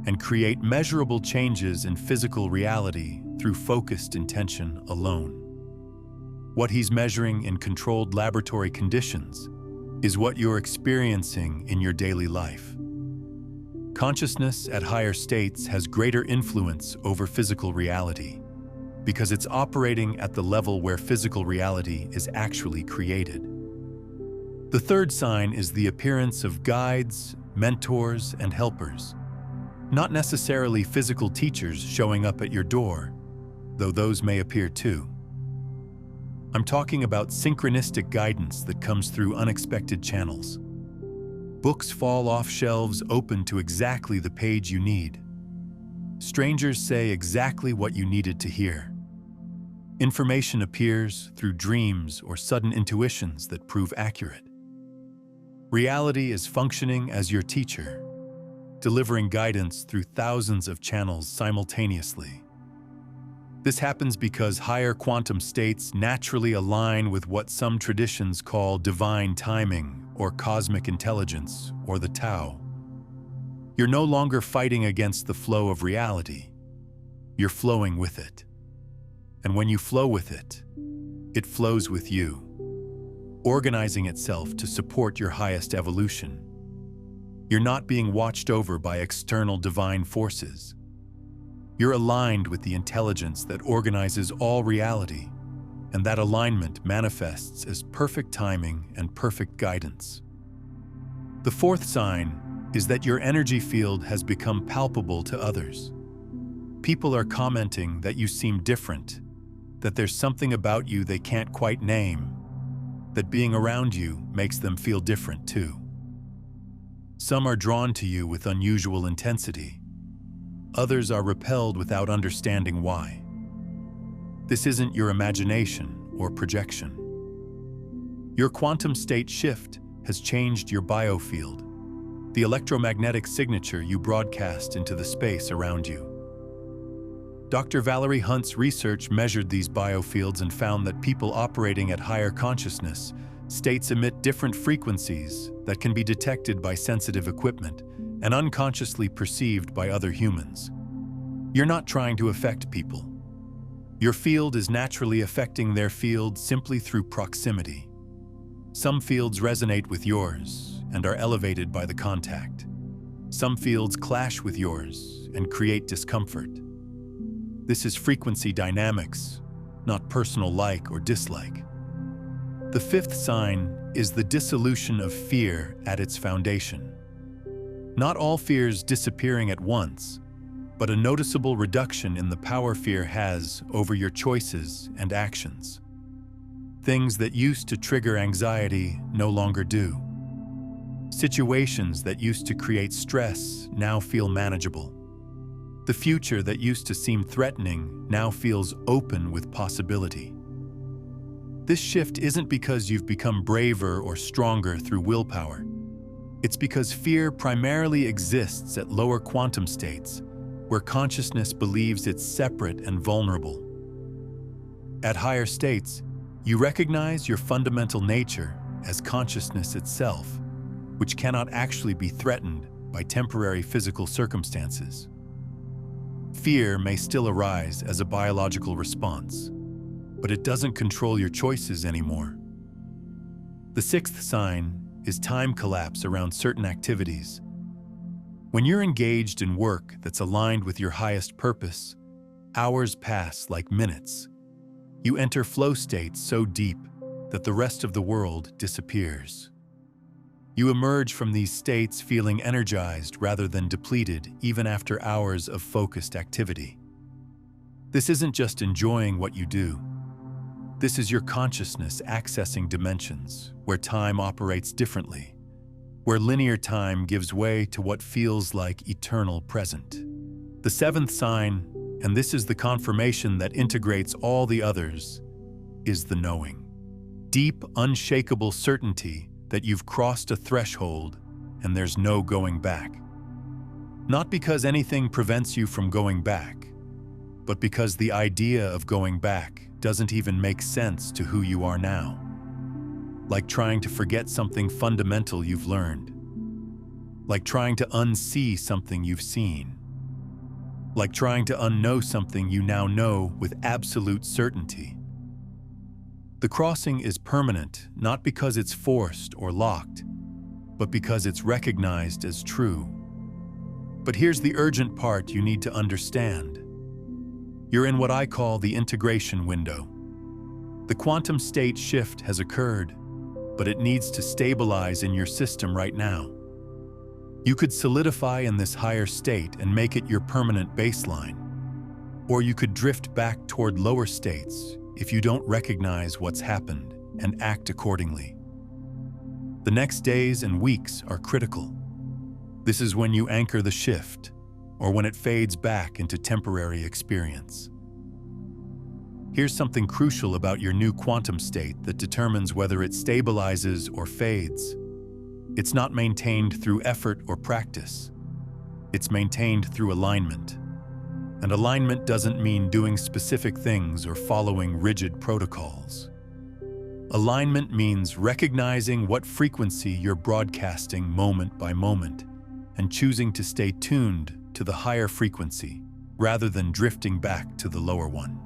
and create measurable changes in physical reality through focused intention alone. What he's measuring in controlled laboratory conditions is what you're experiencing in your daily life. Consciousness at higher states has greater influence over physical reality because it's operating at the level where physical reality is actually created. The third sign is the appearance of guides, mentors, and helpers. Not necessarily physical teachers showing up at your door, though those may appear too. I'm talking about synchronistic guidance that comes through unexpected channels. Books fall off shelves open to exactly the page you need. Strangers say exactly what you needed to hear. Information appears through dreams or sudden intuitions that prove accurate. Reality is functioning as your teacher, delivering guidance through thousands of channels simultaneously. This happens because higher quantum states naturally align with what some traditions call divine timing or cosmic intelligence or the Tao. You're no longer fighting against the flow of reality. You're flowing with it. And when you flow with it, it flows with you, organizing itself to support your highest evolution. You're not being watched over by external divine forces. You're aligned with the intelligence that organizes all reality, and that alignment manifests as perfect timing and perfect guidance. The fourth sign is that your energy field has become palpable to others. People are commenting that you seem different, that there's something about you they can't quite name, that being around you makes them feel different too. Some are drawn to you with unusual intensity. Others are repelled without understanding why. This isn't your imagination or projection. Your quantum state shift has changed your biofield, the electromagnetic signature you broadcast into the space around you. Dr. Valerie Hunt's research measured these biofields and found that people operating at higher consciousness states emit different frequencies that can be detected by sensitive equipment and unconsciously perceived by other humans. You're not trying to affect people. Your field is naturally affecting their field simply through proximity. Some fields resonate with yours and are elevated by the contact. Some fields clash with yours and create discomfort. This is frequency dynamics, not personal like or dislike. The fifth sign is the dissolution of fear at its foundation. Not all fears disappearing at once, but a noticeable reduction in the power fear has over your choices and actions. Things that used to trigger anxiety no longer do. Situations that used to create stress now feel manageable. The future that used to seem threatening now feels open with possibility. This shift isn't because you've become braver or stronger through willpower. It's because fear primarily exists at lower quantum states, where consciousness believes it's separate and vulnerable. At higher states, you recognize your fundamental nature as consciousness itself, which cannot actually be threatened by temporary physical circumstances. Fear may still arise as a biological response, but it doesn't control your choices anymore. The sixth sign is time collapse around certain activities. When you're engaged in work that's aligned with your highest purpose, hours pass like minutes. You enter flow states so deep that the rest of the world disappears. You emerge from these states feeling energized rather than depleted, even after hours of focused activity. This isn't just enjoying what you do. This is your consciousness accessing dimensions where time operates differently, where linear time gives way to what feels like eternal present. The seventh sign, and this is the confirmation that integrates all the others, is the knowing. Deep, unshakable certainty that you've crossed a threshold and there's no going back. Not because anything prevents you from going back, but because the idea of going back doesn't even make sense to who you are now. Like trying to forget something fundamental you've learned. Like trying to unsee something you've seen. Like trying to unknow something you now know with absolute certainty. The crossing is permanent, not because it's forced or locked, but because it's recognized as true. But here's the urgent part you need to understand. You're in what I call the integration window. The quantum state shift has occurred, but it needs to stabilize in your system right now. You could solidify in this higher state and make it your permanent baseline, or you could drift back toward lower states if you don't recognize what's happened and act accordingly. The next days and weeks are critical. This is when you anchor the shift, or when it fades back into temporary experience. Here's something crucial about your new quantum state that determines whether it stabilizes or fades. It's not maintained through effort or practice. It's maintained through alignment. And alignment doesn't mean doing specific things or following rigid protocols. Alignment means recognizing what frequency you're broadcasting moment by moment and choosing to stay tuned to the higher frequency rather than drifting back to the lower one.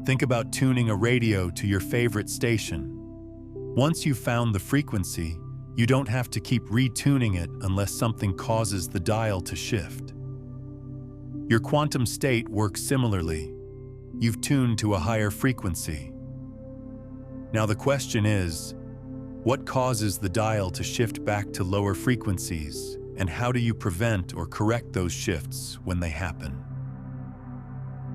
Think about tuning a radio to your favorite station. Once you've found the frequency, you don't have to keep retuning it unless something causes the dial to shift. Your quantum state works similarly. You've tuned to a higher frequency. Now the question is, what causes the dial to shift back to lower frequencies, and how do you prevent or correct those shifts when they happen?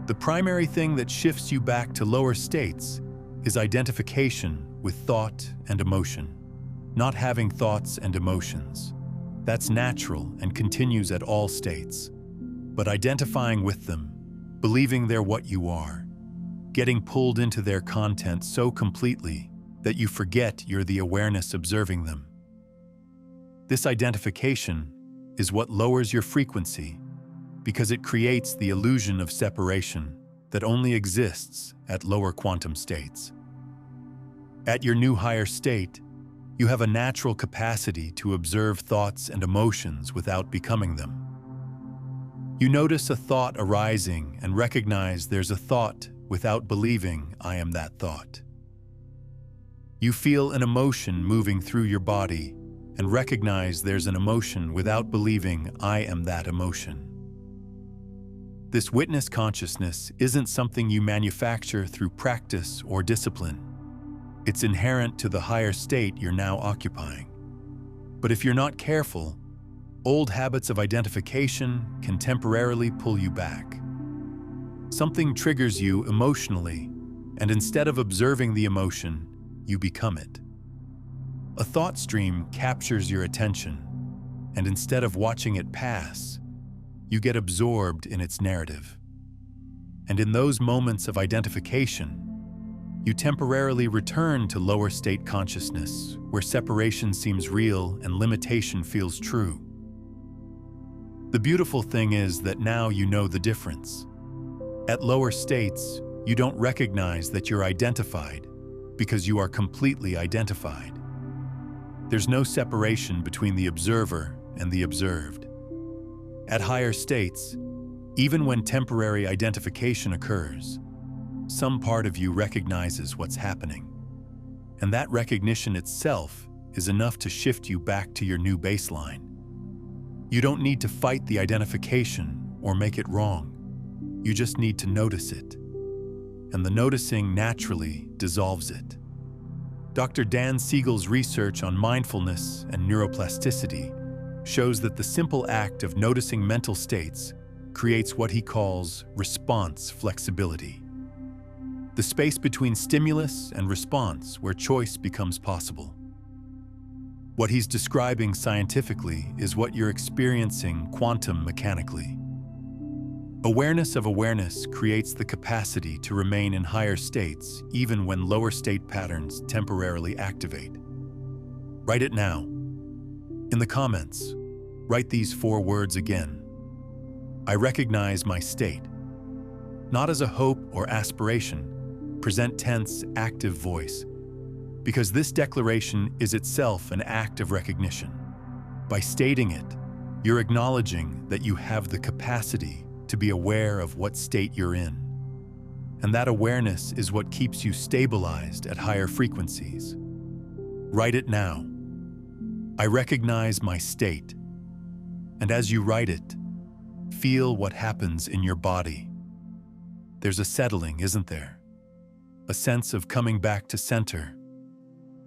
The primary thing that shifts you back to lower states is identification with thought and emotion. Not having thoughts and emotions. That's natural and continues at all states. But identifying with them, believing they're what you are, getting pulled into their content so completely that you forget you're the awareness observing them. This identification is what lowers your frequency because it creates the illusion of separation that only exists at lower quantum states. At your new higher state, you have a natural capacity to observe thoughts and emotions without becoming them. You notice a thought arising and recognize there's a thought without believing I am that thought. You feel an emotion moving through your body and recognize there's an emotion without believing I am that emotion. This witness consciousness isn't something you manufacture through practice or discipline. It's inherent to the higher state you're now occupying. But if you're not careful, old habits of identification can temporarily pull you back. Something triggers you emotionally, and instead of observing the emotion, you become it. A thought stream captures your attention, and instead of watching it pass, you get absorbed in its narrative. And in those moments of identification, You temporarily return to lower state consciousness, where separation seems real and limitation feels true. The beautiful thing is that now you know the difference. At lower states, you don't recognize that you're identified because you are completely identified. There's no separation between the observer and the observed. At higher states, even when temporary identification occurs, some part of you recognizes what's happening. And that recognition itself is enough to shift you back to your new baseline. You don't need to fight the identification or make it wrong. You just need to notice it. And the noticing naturally dissolves it. Dr. Dan Siegel's research on mindfulness and neuroplasticity shows that the simple act of noticing mental states creates what he calls response flexibility. The space between stimulus and response where choice becomes possible. What he's describing scientifically is what you're experiencing quantum mechanically. Awareness of awareness creates the capacity to remain in higher states even when lower state patterns temporarily activate. Write it now. In the comments, write these 4 words again. I recognize my state. Not as a hope or aspiration, present tense, active voice, because this declaration is itself an act of recognition. By stating it, you're acknowledging that you have the capacity to be aware of what state you're in. And that awareness is what keeps you stabilized at higher frequencies. Write it now. I recognize my state. And as you write it, feel what happens in your body. There's a settling, isn't there? A sense of coming back to center.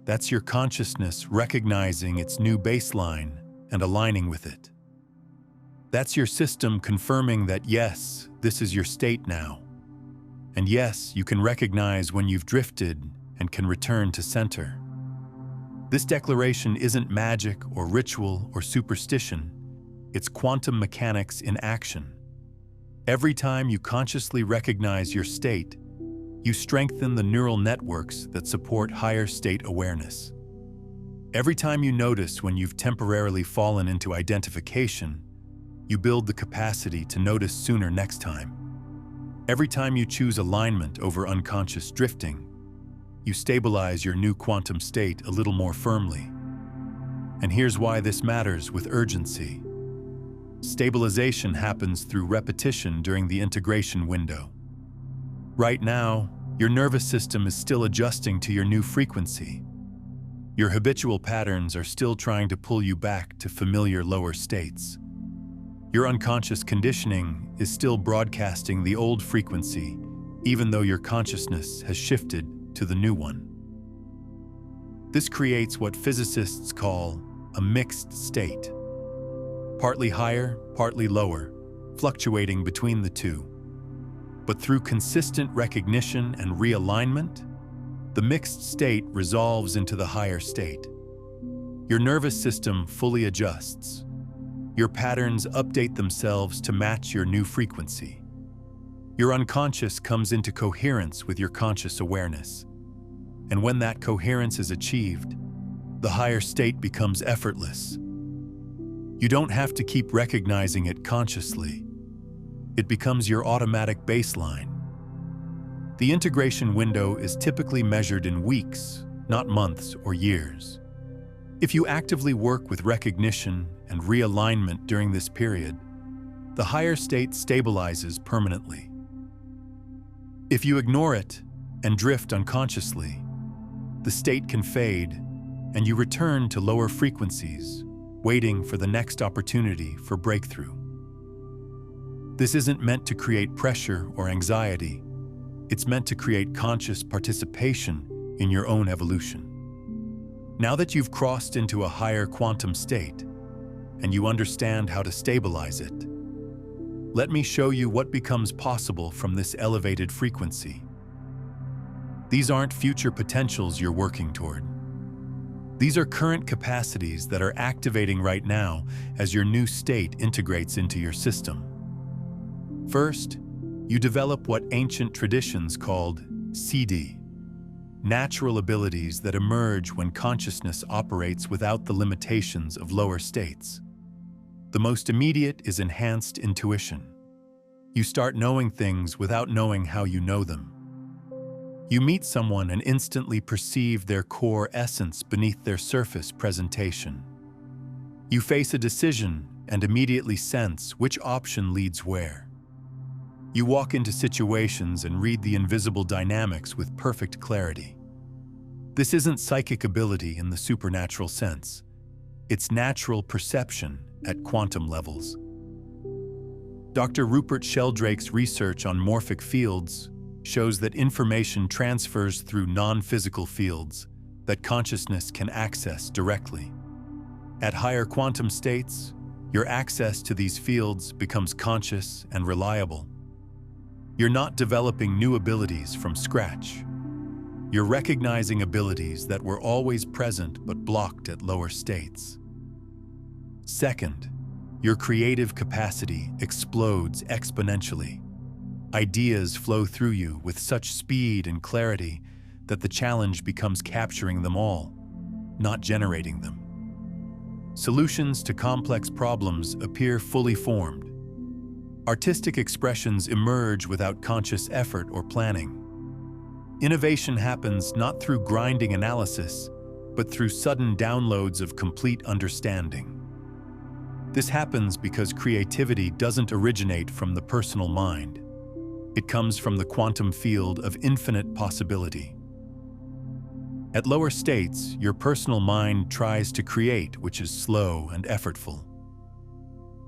That's your consciousness recognizing its new baseline and aligning with it. That's your system confirming that yes, this is your state now. And yes, you can recognize when you've drifted and can return to center. This declaration isn't magic or ritual or superstition. It's quantum mechanics in action. Every time you consciously recognize your state, you strengthen the neural networks that support higher state awareness. Every time you notice when you've temporarily fallen into identification, you build the capacity to notice sooner next time. Every time you choose alignment over unconscious drifting, you stabilize your new quantum state a little more firmly. And here's why this matters with urgency. Stabilization happens through repetition during the integration window. Right now, your nervous system is still adjusting to your new frequency. Your habitual patterns are still trying to pull you back to familiar lower states. Your unconscious conditioning is still broadcasting the old frequency, even though your consciousness has shifted to the new one. This creates what physicists call a mixed state. Partly higher, partly lower, fluctuating between the two. But through consistent recognition and realignment, the mixed state resolves into the higher state. Your nervous system fully adjusts. Your patterns update themselves to match your new frequency. Your unconscious comes into coherence with your conscious awareness. And when that coherence is achieved, the higher state becomes effortless. You don't have to keep recognizing it consciously. It becomes your automatic baseline. The integration window is typically measured in weeks, not months or years. If you actively work with recognition and realignment during this period, the higher state stabilizes permanently. If you ignore it and drift unconsciously, the state can fade and you return to lower frequencies, waiting for the next opportunity for breakthrough. This isn't meant to create pressure or anxiety. It's meant to create conscious participation in your own evolution. Now that you've crossed into a higher quantum state and you understand how to stabilize it, let me show you what becomes possible from this elevated frequency. These aren't future potentials you're working toward. These are current capacities that are activating right now as your new state integrates into your system. First, you develop what ancient traditions called CD, natural abilities that emerge when consciousness operates without the limitations of lower states. The most immediate is enhanced intuition. You start knowing things without knowing how you know them. You meet someone and instantly perceive their core essence beneath their surface presentation. You face a decision and immediately sense which option leads where. You walk into situations and read the invisible dynamics with perfect clarity. This isn't psychic ability in the supernatural sense. It's natural perception at quantum levels. Dr. Rupert Sheldrake's research on morphic fields shows that information transfers through non-physical fields that consciousness can access directly. At higher quantum states, your access to these fields becomes conscious and reliable. You're not developing new abilities from scratch. You're recognizing abilities that were always present but blocked at lower states. Second, your creative capacity explodes exponentially. Ideas flow through you with such speed and clarity that the challenge becomes capturing them all, not generating them. Solutions to complex problems appear fully formed. Artistic expressions emerge without conscious effort or planning. Innovation happens not through grinding analysis, but through sudden downloads of complete understanding. This happens because creativity doesn't originate from the personal mind. It comes from the quantum field of infinite possibility. At lower states, your personal mind tries to create, which is slow and effortful.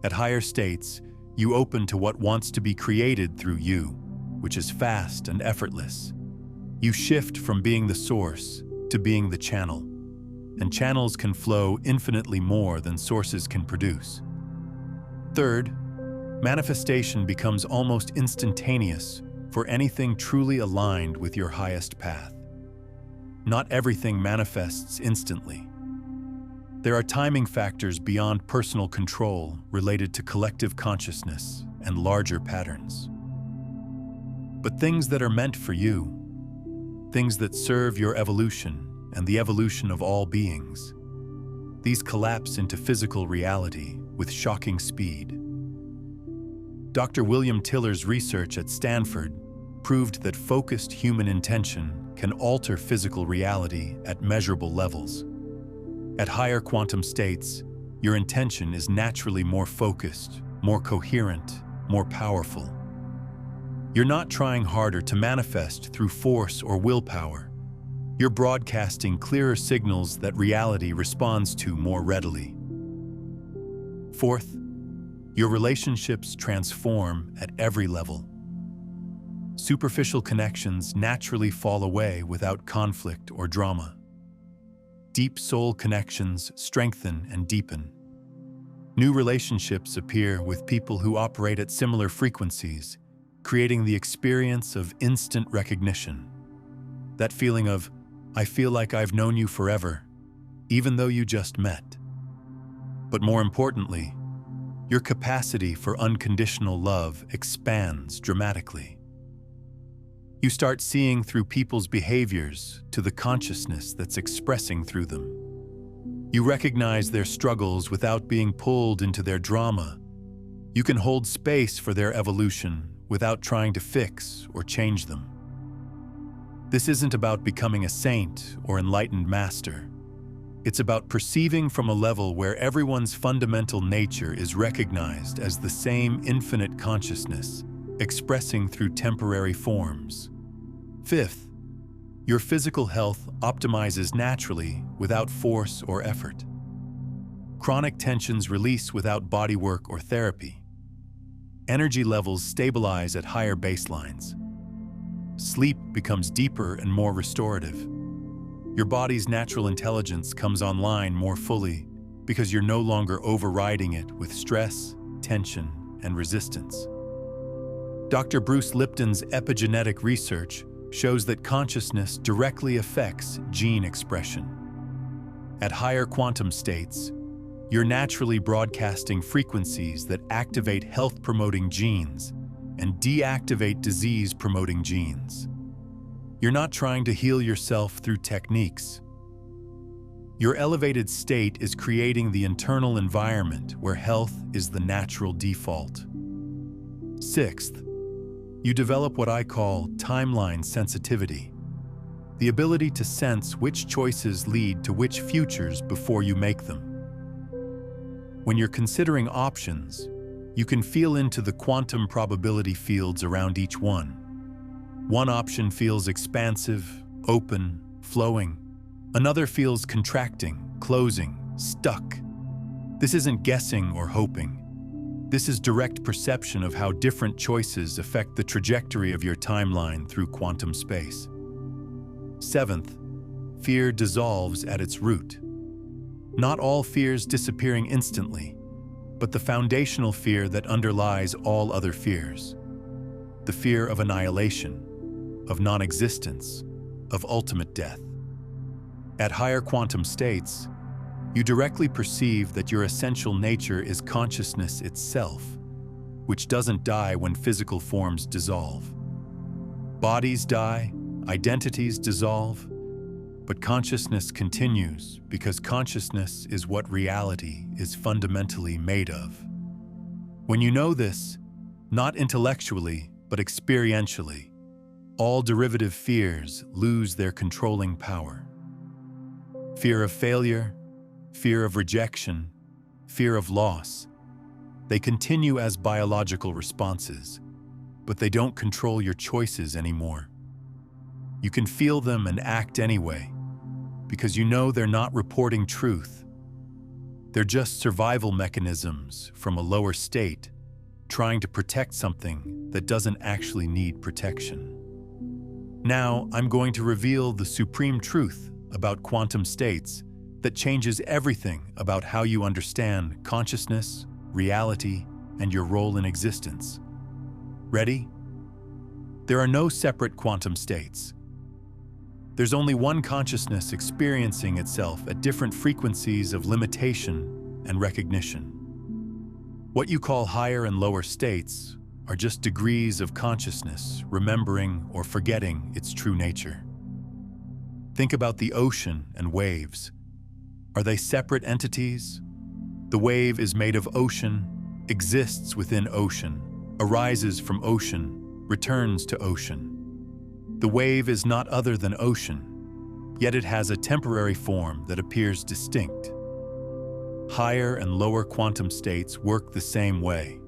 At higher states, you open to what wants to be created through you, which is fast and effortless. You shift from being the source to being the channel, and channels can flow infinitely more than sources can produce. Third, manifestation becomes almost instantaneous for anything truly aligned with your highest path. Not everything manifests instantly. There are timing factors beyond personal control related to collective consciousness and larger patterns. But things that are meant for you, things that serve your evolution and the evolution of all beings, these collapse into physical reality with shocking speed. Dr. William Tiller's research at Stanford proved that focused human intention can alter physical reality at measurable levels. At higher quantum states, your intention is naturally more focused, more coherent, more powerful. You're not trying harder to manifest through force or willpower. You're broadcasting clearer signals that reality responds to more readily. Fourth, your relationships transform at every level. Superficial connections naturally fall away without conflict or drama. Deep soul connections strengthen and deepen. New relationships appear with people who operate at similar frequencies, creating the experience of instant recognition. That feeling of, I feel like I've known you forever, even though you just met. But more importantly, your capacity for unconditional love expands dramatically. You start seeing through people's behaviors to the consciousness that's expressing through them. You recognize their struggles without being pulled into their drama. You can hold space for their evolution without trying to fix or change them. This isn't about becoming a saint or enlightened master. It's about perceiving from a level where everyone's fundamental nature is recognized as the same infinite consciousness, expressing through temporary forms. Fifth, your physical health optimizes naturally without force or effort. Chronic tensions release without bodywork or therapy. Energy levels stabilize at higher baselines. Sleep becomes deeper and more restorative. Your body's natural intelligence comes online more fully because you're no longer overriding it with stress, tension, and resistance. Dr. Bruce Lipton's epigenetic research shows that consciousness directly affects gene expression. At higher quantum states, you're naturally broadcasting frequencies that activate health-promoting genes and deactivate disease-promoting genes. You're not trying to heal yourself through techniques. Your elevated state is creating the internal environment where health is the natural default. Sixth, you develop what I call timeline sensitivity, the ability to sense which choices lead to which futures before you make them. When you're considering options, you can feel into the quantum probability fields around each one. One option feels expansive, open, flowing. Another feels contracting, closing, stuck. This isn't guessing or hoping. This is direct perception of how different choices affect the trajectory of your timeline through quantum space. Seventh, fear dissolves at its root. Not all fears disappearing instantly, but the foundational fear that underlies all other fears. The fear of annihilation, of non-existence, of ultimate death. At higher quantum states, you directly perceive that your essential nature is consciousness itself, which doesn't die when physical forms dissolve. Bodies die, identities dissolve, but consciousness continues because consciousness is what reality is fundamentally made of. When you know this, not intellectually, but experientially, all derivative fears lose their controlling power. Fear of failure, fear of rejection, fear of loss, they continue as biological responses, but they don't control your choices anymore. You can feel them and act anyway, because you know they're not reporting truth. They're just survival mechanisms from a lower state, trying to protect something that doesn't actually need protection. Now, I'm going to reveal the supreme truth about quantum states that changes everything about how you understand consciousness, reality, and your role in existence. Ready? There are no separate quantum states. There's only one consciousness experiencing itself at different frequencies of limitation and recognition. What you call higher and lower states are just degrees of consciousness remembering or forgetting its true nature. Think about the ocean and waves. Are they separate entities? The wave is made of ocean, exists within ocean, arises from ocean, returns to ocean. The wave is not other than ocean, yet it has a temporary form that appears distinct. Higher and lower quantum states work the same way.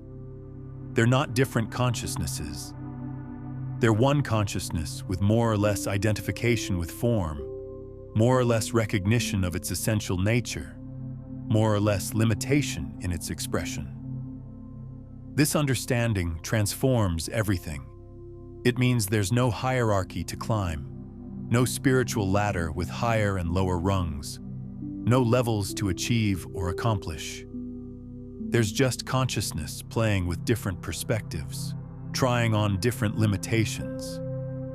They're not different consciousnesses. They're one consciousness with more or less identification with form, more or less recognition of its essential nature, more or less limitation in its expression. This understanding transforms everything. It means there's no hierarchy to climb, no spiritual ladder with higher and lower rungs, no levels to achieve or accomplish. There's just consciousness playing with different perspectives, trying on different limitations,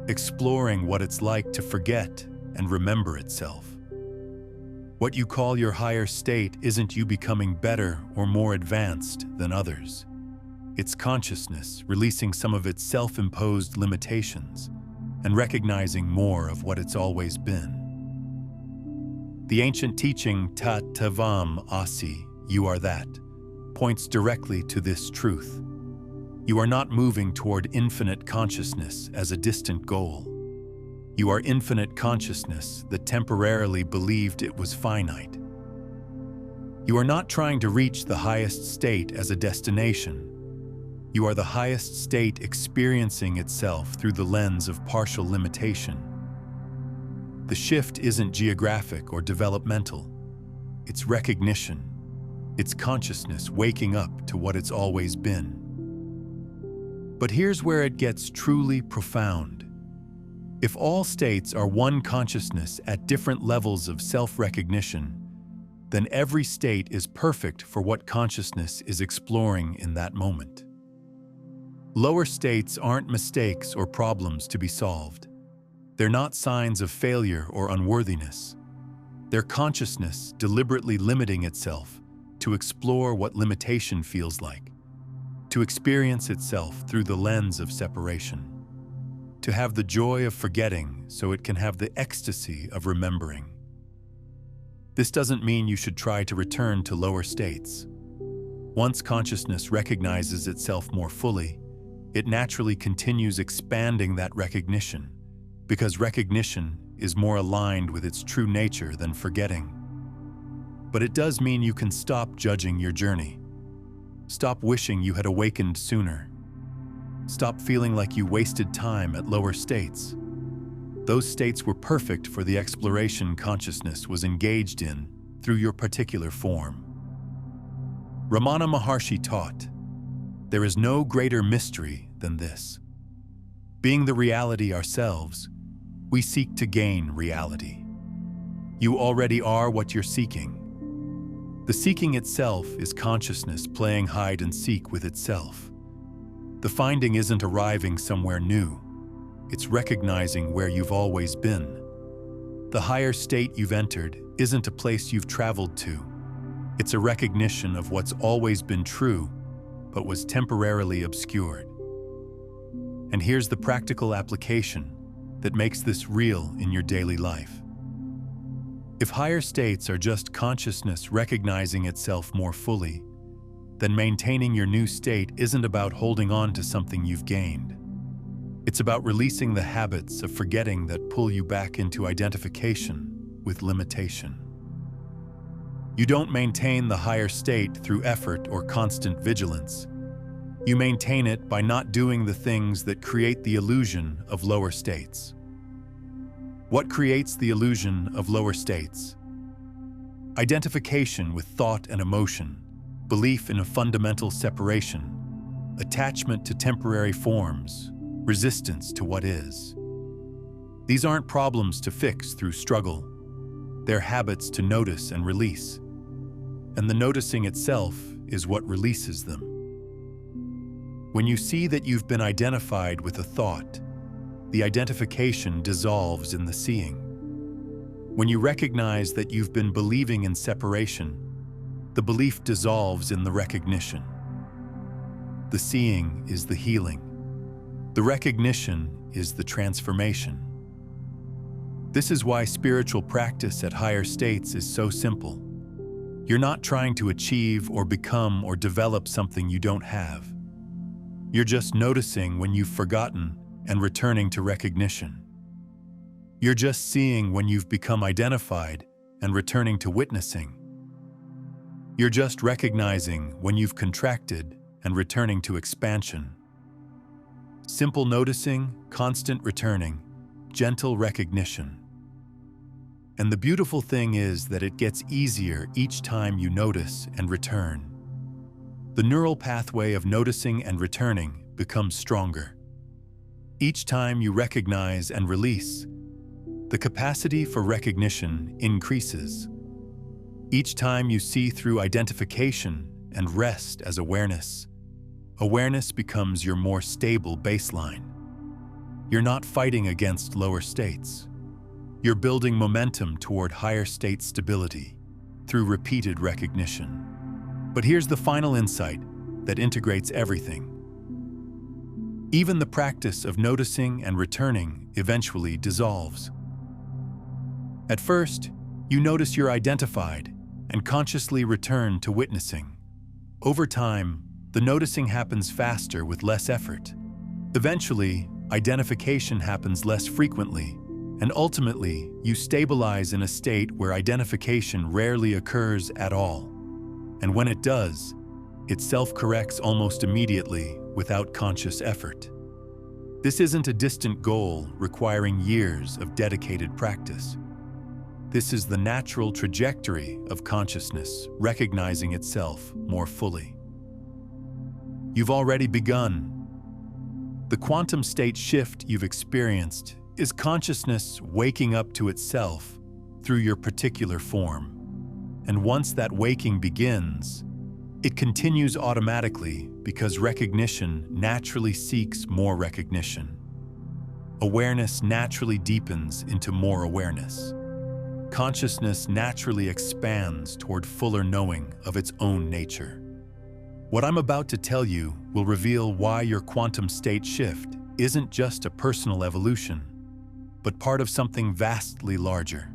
exploring what it's like to forget and remember itself. What you call your higher state isn't you becoming better or more advanced than others. It's consciousness releasing some of its self-imposed limitations and recognizing more of what it's always been. The ancient teaching Ta Tavam Asi, you are that, points directly to this truth. You are not moving toward infinite consciousness as a distant goal. You are infinite consciousness that temporarily believed it was finite. You are not trying to reach the highest state as a destination. You are the highest state experiencing itself through the lens of partial limitation. The shift isn't geographic or developmental. It's recognition. It's consciousness waking up to what it's always been. But here's where it gets truly profound. If all states are one consciousness at different levels of self-recognition, then every state is perfect for what consciousness is exploring in that moment. Lower states aren't mistakes or problems to be solved. They're not signs of failure or unworthiness. They're consciousness deliberately limiting itself to explore what limitation feels like, to experience itself through the lens of separation, to have the joy of forgetting so it can have the ecstasy of remembering. This doesn't mean you should try to return to lower states. Once consciousness recognizes itself more fully, it naturally continues expanding that recognition, because recognition is more aligned with its true nature than forgetting. But it does mean you can stop judging your journey. Stop wishing you had awakened sooner. Stop feeling like you wasted time at lower states. Those states were perfect for the exploration consciousness was engaged in through your particular form. Ramana Maharshi taught, "There is no greater mystery than this. Being the reality ourselves, we seek to gain reality. You already are what you're seeking. The seeking itself is consciousness playing hide and seek with itself. The finding isn't arriving somewhere new. It's recognizing where you've always been. The higher state you've entered isn't a place you've traveled to. It's a recognition of what's always been true, but was temporarily obscured." And here's the practical application that makes this real in your daily life. If higher states are just consciousness recognizing itself more fully, then maintaining your new state isn't about holding on to something you've gained. It's about releasing the habits of forgetting that pull you back into identification with limitation. You don't maintain the higher state through effort or constant vigilance. You maintain it by not doing the things that create the illusion of lower states. What creates the illusion of lower states? Identification with thought and emotion, belief in a fundamental separation, attachment to temporary forms, resistance to what is. These aren't problems to fix through struggle. They're habits to notice and release. And the noticing itself is what releases them. When you see that you've been identified with a thought, the identification dissolves in the seeing. When you recognize that you've been believing in separation, the belief dissolves in the recognition. The seeing is the healing. The recognition is the transformation. This is why spiritual practice at higher states is so simple. You're not trying to achieve or become or develop something you don't have. You're just noticing when you've forgotten and returning to recognition. You're just seeing when you've become identified and returning to witnessing. You're just recognizing when you've contracted and returning to expansion. Simple noticing, constant returning, gentle recognition. And the beautiful thing is that it gets easier each time you notice and return. The neural pathway of noticing and returning becomes stronger. Each time you recognize and release, the capacity for recognition increases. Each time you see through identification and rest as awareness, awareness becomes your more stable baseline. You're not fighting against lower states. You're building momentum toward higher state stability through repeated recognition. But here's the final insight that integrates everything. Even the practice of noticing and returning eventually dissolves. At first, you notice you're identified and consciously return to witnessing. Over time, the noticing happens faster with less effort. Eventually, identification happens less frequently, and ultimately, you stabilize in a state where identification rarely occurs at all. And when it does, it self-corrects almost immediately without conscious effort. This isn't a distant goal requiring years of dedicated practice. This is the natural trajectory of consciousness recognizing itself more fully. You've already begun. The quantum state shift you've experienced is consciousness waking up to itself through your particular form. And once that waking begins, it continues automatically because recognition naturally seeks more recognition. Awareness naturally deepens into more awareness. Consciousness naturally expands toward fuller knowing of its own nature. What I'm about to tell you will reveal why your quantum state shift isn't just a personal evolution, but part of something vastly larger.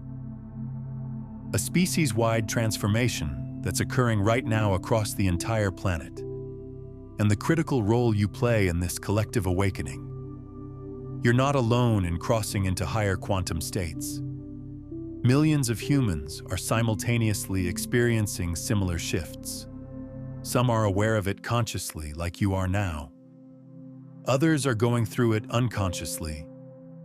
A species-wide transformation that's occurring right now across the entire planet, and the critical role you play in this collective awakening. You're not alone in crossing into higher quantum states. Millions of humans are simultaneously experiencing similar shifts. Some are aware of it consciously, like you are now. Others are going through it unconsciously,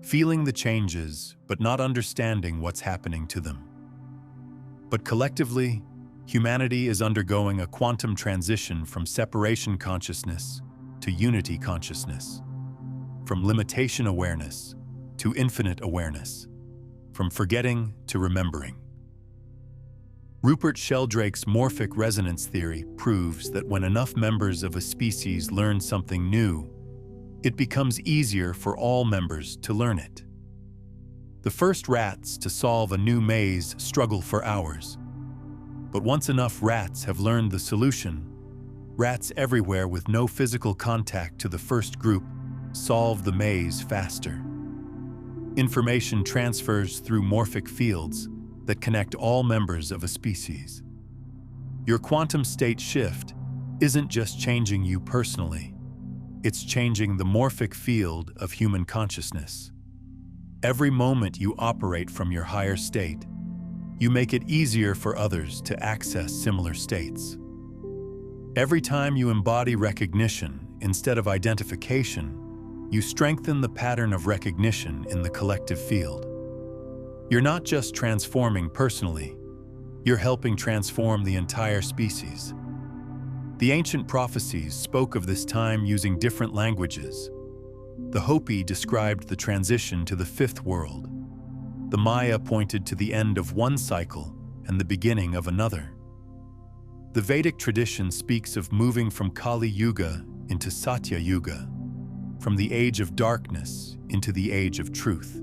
feeling the changes but not understanding what's happening to them. But collectively, humanity is undergoing a quantum transition from separation consciousness to unity consciousness, from limitation awareness to infinite awareness, from forgetting to remembering. Rupert Sheldrake's morphic resonance theory proves that when enough members of a species learn something new, it becomes easier for all members to learn it. The first rats to solve a new maze struggle for hours. But once enough rats have learned the solution, rats everywhere with no physical contact to the first group solve the maze faster. Information transfers through morphic fields that connect all members of a species. Your quantum state shift isn't just changing you personally, it's changing the morphic field of human consciousness. Every moment you operate from your higher state, you make it easier for others to access similar states. Every time you embody recognition instead of identification, you strengthen the pattern of recognition in the collective field. You're not just transforming personally, you're helping transform the entire species. The ancient prophecies spoke of this time using different languages. The Hopi described the transition to the fifth world. The Maya pointed to the end of one cycle and the beginning of another. The Vedic tradition speaks of moving from Kali Yuga into Satya Yuga, from the age of darkness into the age of truth.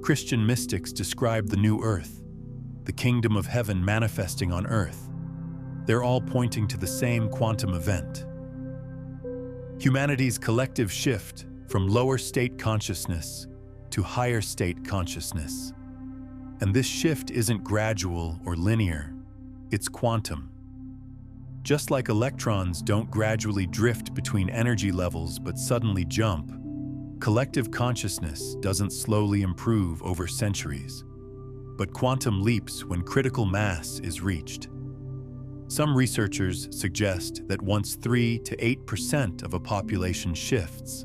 Christian mystics describe the new earth, the kingdom of heaven manifesting on earth. They're all pointing to the same quantum event. Humanity's collective shift from lower state consciousness to higher state consciousness. And this shift isn't gradual or linear, it's quantum. Just like electrons don't gradually drift between energy levels but suddenly jump, collective consciousness doesn't slowly improve over centuries, but quantum leaps when critical mass is reached. Some researchers suggest that once 3 to 8% of a population shifts,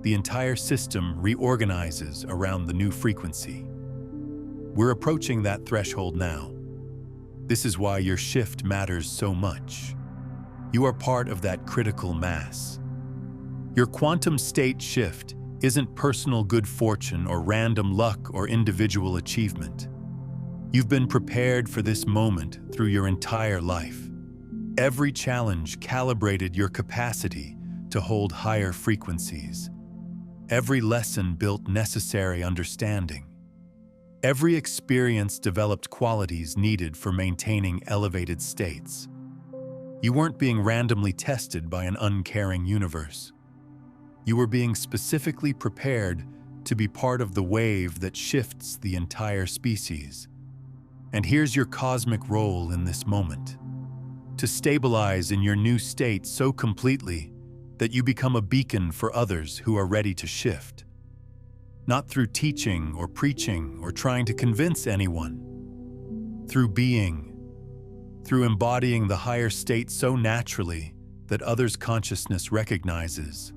the entire system reorganizes around the new frequency. We're approaching that threshold now. This is why your shift matters so much. You are part of that critical mass. Your quantum state shift isn't personal good fortune or random luck or individual achievement. You've been prepared for this moment through your entire life. Every challenge calibrated your capacity to hold higher frequencies. Every lesson built necessary understanding. Every experience developed qualities needed for maintaining elevated states. You weren't being randomly tested by an uncaring universe. You were being specifically prepared to be part of the wave that shifts the entire species. And here's your cosmic role in this moment: to stabilize in your new state so completely that you become a beacon for others who are ready to shift. Not through teaching or preaching or trying to convince anyone. Through being. Through embodying the higher state so naturally that others' consciousness recognizes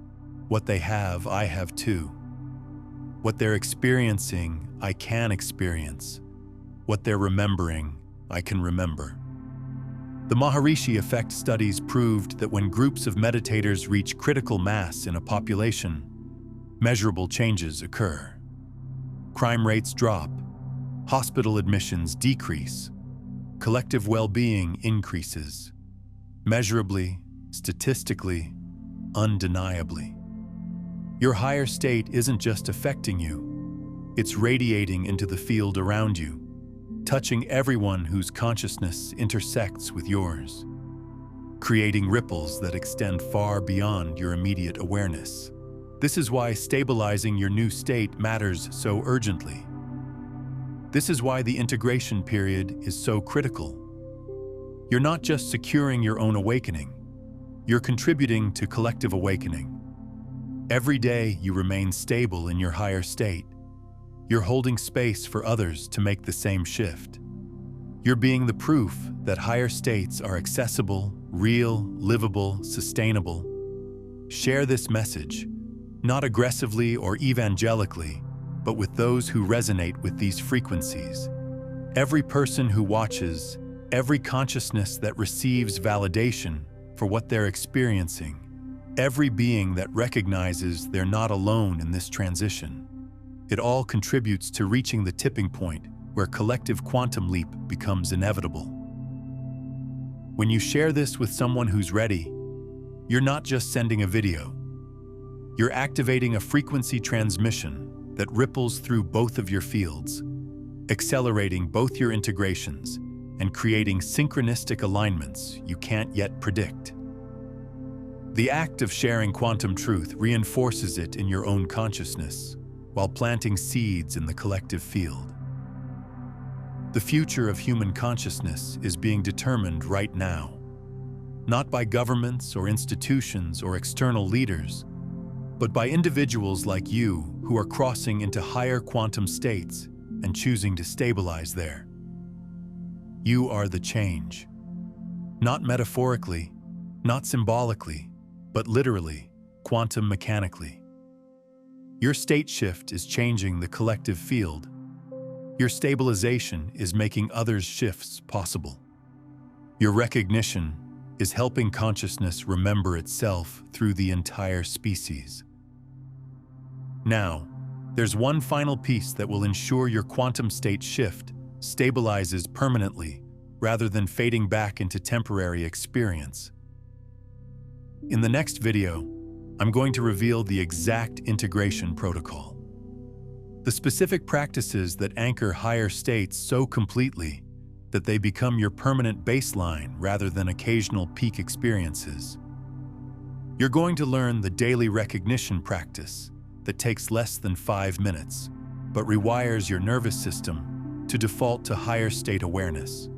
what they have, I have too. What they're experiencing, I can experience. What they're remembering, I can remember. The Maharishi effect studies proved that when groups of meditators reach critical mass in a population, measurable changes occur. Crime rates drop, hospital admissions decrease, collective well-being increases, measurably, statistically, undeniably. Your higher state isn't just affecting you, it's radiating into the field around you, touching everyone whose consciousness intersects with yours, creating ripples that extend far beyond your immediate awareness. This is why stabilizing your new state matters so urgently. This is why the integration period is so critical. You're not just securing your own awakening, you're contributing to collective awakening. Every day you remain stable in your higher state. You're holding space for others to make the same shift. You're being the proof that higher states are accessible, real, livable, sustainable. Share this message, not aggressively or evangelically, but with those who resonate with these frequencies. Every person who watches, every consciousness that receives validation for what they're experiencing, every being that recognizes they're not alone in this transition, it all contributes to reaching the tipping point where collective quantum leap becomes inevitable. When you share this with someone who's ready, you're not just sending a video. You're activating a frequency transmission that ripples through both of your fields, accelerating both your integrations and creating synchronistic alignments you can't yet predict. The act of sharing quantum truth reinforces it in your own consciousness while planting seeds in the collective field. The future of human consciousness is being determined right now, not by governments or institutions or external leaders, but by individuals like you who are crossing into higher quantum states and choosing to stabilize there. You are the change. Not metaphorically, not symbolically, but literally, quantum mechanically. Your state shift is changing the collective field. Your stabilization is making others' shifts possible. Your recognition is helping consciousness remember itself through the entire species. Now, there's one final piece that will ensure your quantum state shift stabilizes permanently rather than fading back into temporary experience. In the next video, I'm going to reveal the exact integration protocol. The specific practices that anchor higher states so completely that they become your permanent baseline rather than occasional peak experiences. You're going to learn the daily recognition practice that takes less than 5 minutes, but rewires your nervous system to default to higher state awareness.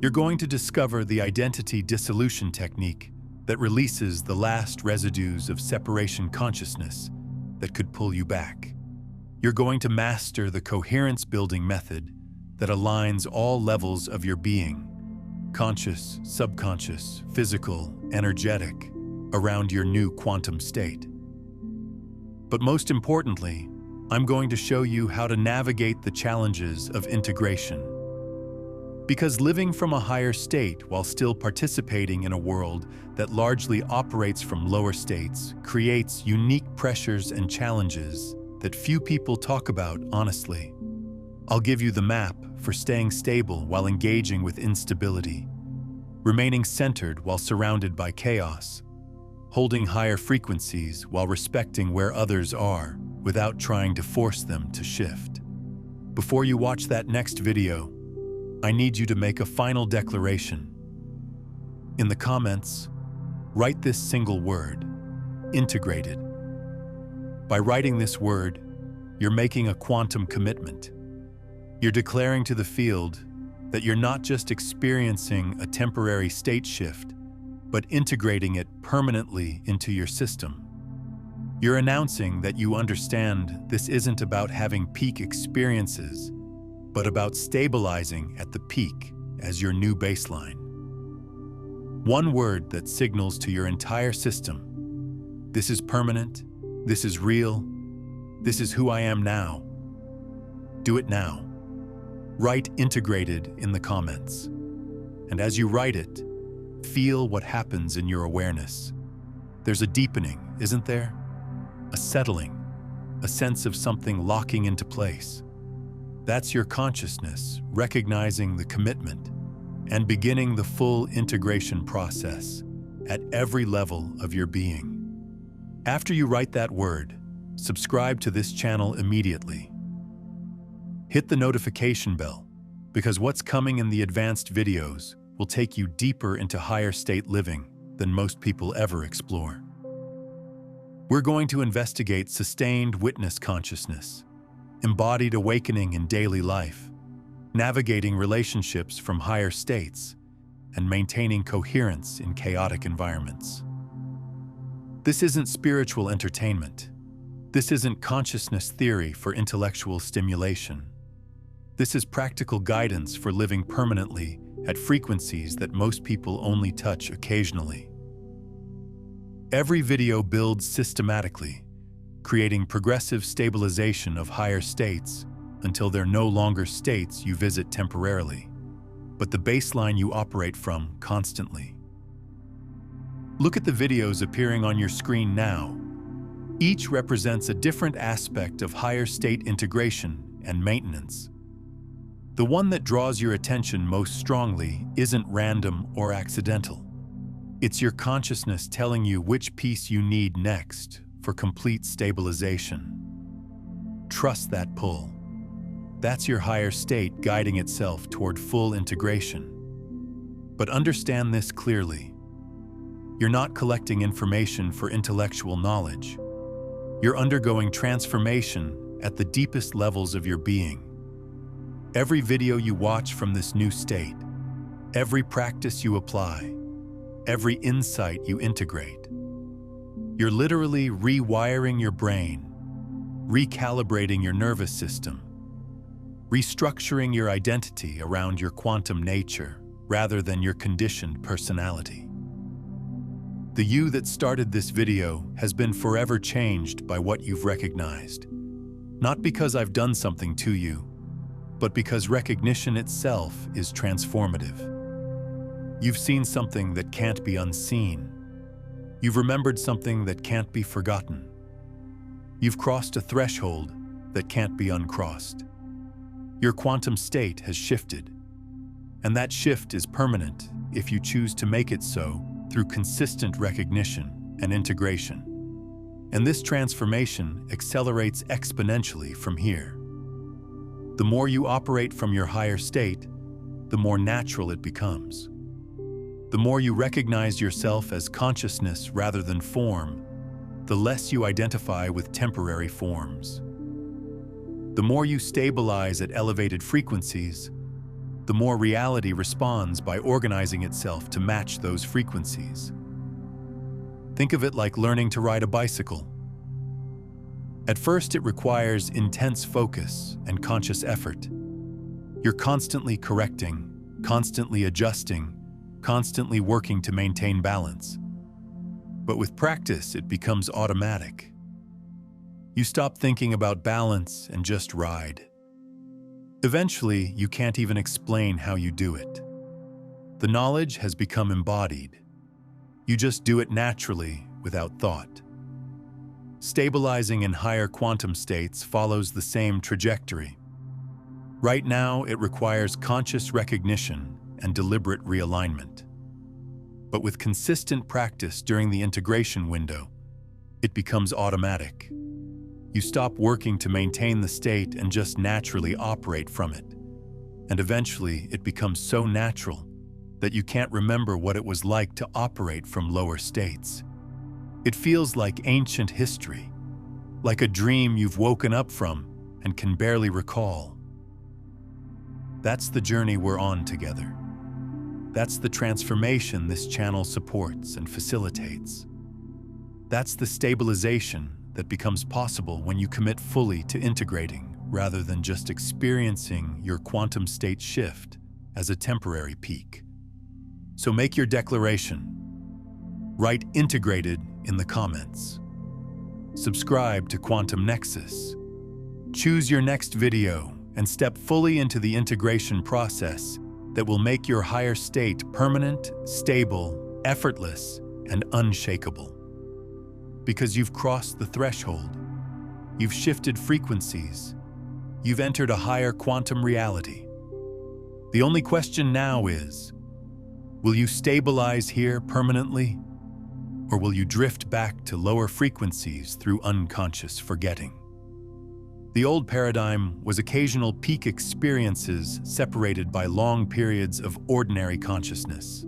You're going to discover the identity dissolution technique that releases the last residues of separation consciousness that could pull you back. You're going to master the coherence-building method that aligns all levels of your being, conscious, subconscious, physical, energetic, around your new quantum state. But most importantly, I'm going to show you how to navigate the challenges of integration. Because living from a higher state while still participating in a world that largely operates from lower states creates unique pressures and challenges that few people talk about honestly. I'll give you the map for staying stable while engaging with instability, remaining centered while surrounded by chaos, holding higher frequencies while respecting where others are without trying to force them to shift. Before you watch that next video, I need you to make a final declaration. In the comments, write this single word, integrated. By writing this word, you're making a quantum commitment. You're declaring to the field that you're not just experiencing a temporary state shift, but integrating it permanently into your system. You're announcing that you understand this isn't about having peak experiences, but about stabilizing at the peak as your new baseline. One word that signals to your entire system, this is permanent, this is real, this is who I am now. Do it now. Write integrated in the comments. And as you write it, feel what happens in your awareness. There's a deepening, isn't there? A settling, a sense of something locking into place. That's your consciousness recognizing the commitment and beginning the full integration process at every level of your being. After you write that word, subscribe to this channel immediately. Hit the notification bell, because what's coming in the advanced videos will take you deeper into higher state living than most people ever explore. We're going to investigate sustained witness consciousness, embodied awakening in daily life, navigating relationships from higher states, and maintaining coherence in chaotic environments. This isn't spiritual entertainment. This isn't consciousness theory for intellectual stimulation. This is practical guidance for living permanently at frequencies that most people only touch occasionally. Every video builds systematically, creating progressive stabilization of higher states until they're no longer states you visit temporarily, but the baseline you operate from constantly. Look at the videos appearing on your screen now. Each represents a different aspect of higher state integration and maintenance. The one that draws your attention most strongly isn't random or accidental. It's your consciousness telling you which piece you need next for complete stabilization. Trust that pull. That's your higher state guiding itself toward full integration. But understand this clearly. You're not collecting information for intellectual knowledge. You're undergoing transformation at the deepest levels of your being. Every video you watch from this new state, every practice you apply, every insight you integrate, you're literally rewiring your brain, recalibrating your nervous system, restructuring your identity around your quantum nature rather than your conditioned personality. The you that started this video has been forever changed by what you've recognized. Not because I've done something to you, but because recognition itself is transformative. You've seen something that can't be unseen. You've remembered something that can't be forgotten. You've crossed a threshold that can't be uncrossed. Your quantum state has shifted, and that shift is permanent if you choose to make it so through consistent recognition and integration. And this transformation accelerates exponentially from here. The more you operate from your higher state, the more natural it becomes. The more you recognize yourself as consciousness rather than form, the less you identify with temporary forms. The more you stabilize at elevated frequencies, the more reality responds by organizing itself to match those frequencies. Think of it like learning to ride a bicycle. At first, it requires intense focus and conscious effort. You're constantly correcting, constantly adjusting, constantly working to maintain balance. But with practice, it becomes automatic. You stop thinking about balance and just ride. Eventually, you can't even explain how you do it. The knowledge has become embodied. You just do it naturally, without thought. Stabilizing in higher quantum states follows the same trajectory. Right now, it requires conscious recognition and deliberate realignment. But with consistent practice during the integration window, it becomes automatic. You stop working to maintain the state and just naturally operate from it. And eventually, it becomes so natural that you can't remember what it was like to operate from lower states. It feels like ancient history, like a dream you've woken up from and can barely recall. That's the journey we're on together. That's the transformation this channel supports and facilitates. That's the stabilization that becomes possible when you commit fully to integrating rather than just experiencing your quantum state shift as a temporary peak. So make your declaration. Write integrated in the comments. Subscribe to Quantum Nexus. Choose your next video and step fully into the integration process that will make your higher state permanent, stable, effortless, and unshakable. Because you've crossed the threshold, you've shifted frequencies, you've entered a higher quantum reality. The only question now is, will you stabilize here permanently, or will you drift back to lower frequencies through unconscious forgetting? The old paradigm was occasional peak experiences separated by long periods of ordinary consciousness.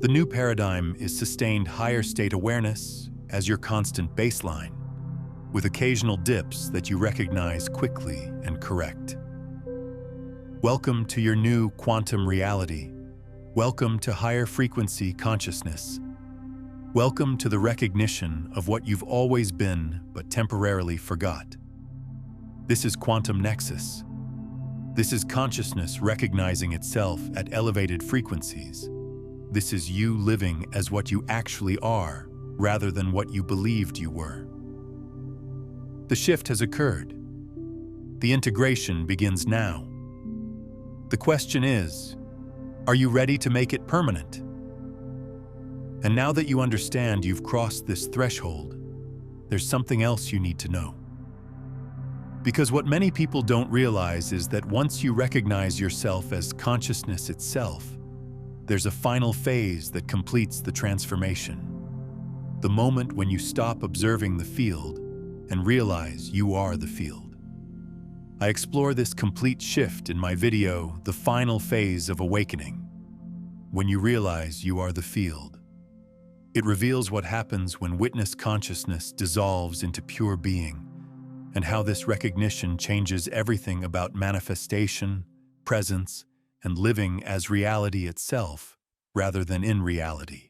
The new paradigm is sustained higher state awareness, as your constant baseline, with occasional dips that you recognize quickly and correct. Welcome to your new quantum reality. Welcome to higher frequency consciousness. Welcome to the recognition of what you've always been but temporarily forgot. This is Quantum Nexus. This is consciousness recognizing itself at elevated frequencies. This is you living as what you actually are, rather than what you believed you were. The shift has occurred. The integration begins now. The question is, are you ready to make it permanent? And now that you understand you've crossed this threshold, there's something else you need to know. Because what many people don't realize is that once you recognize yourself as consciousness itself, there's a final phase that completes the transformation. The moment when you stop observing the field and realize you are the field. I explore this complete shift in my video, The Final Phase of Awakening, when you realize you are the field. It reveals what happens when witness consciousness dissolves into pure being, and how this recognition changes everything about manifestation, presence, and living as reality itself, rather than in reality.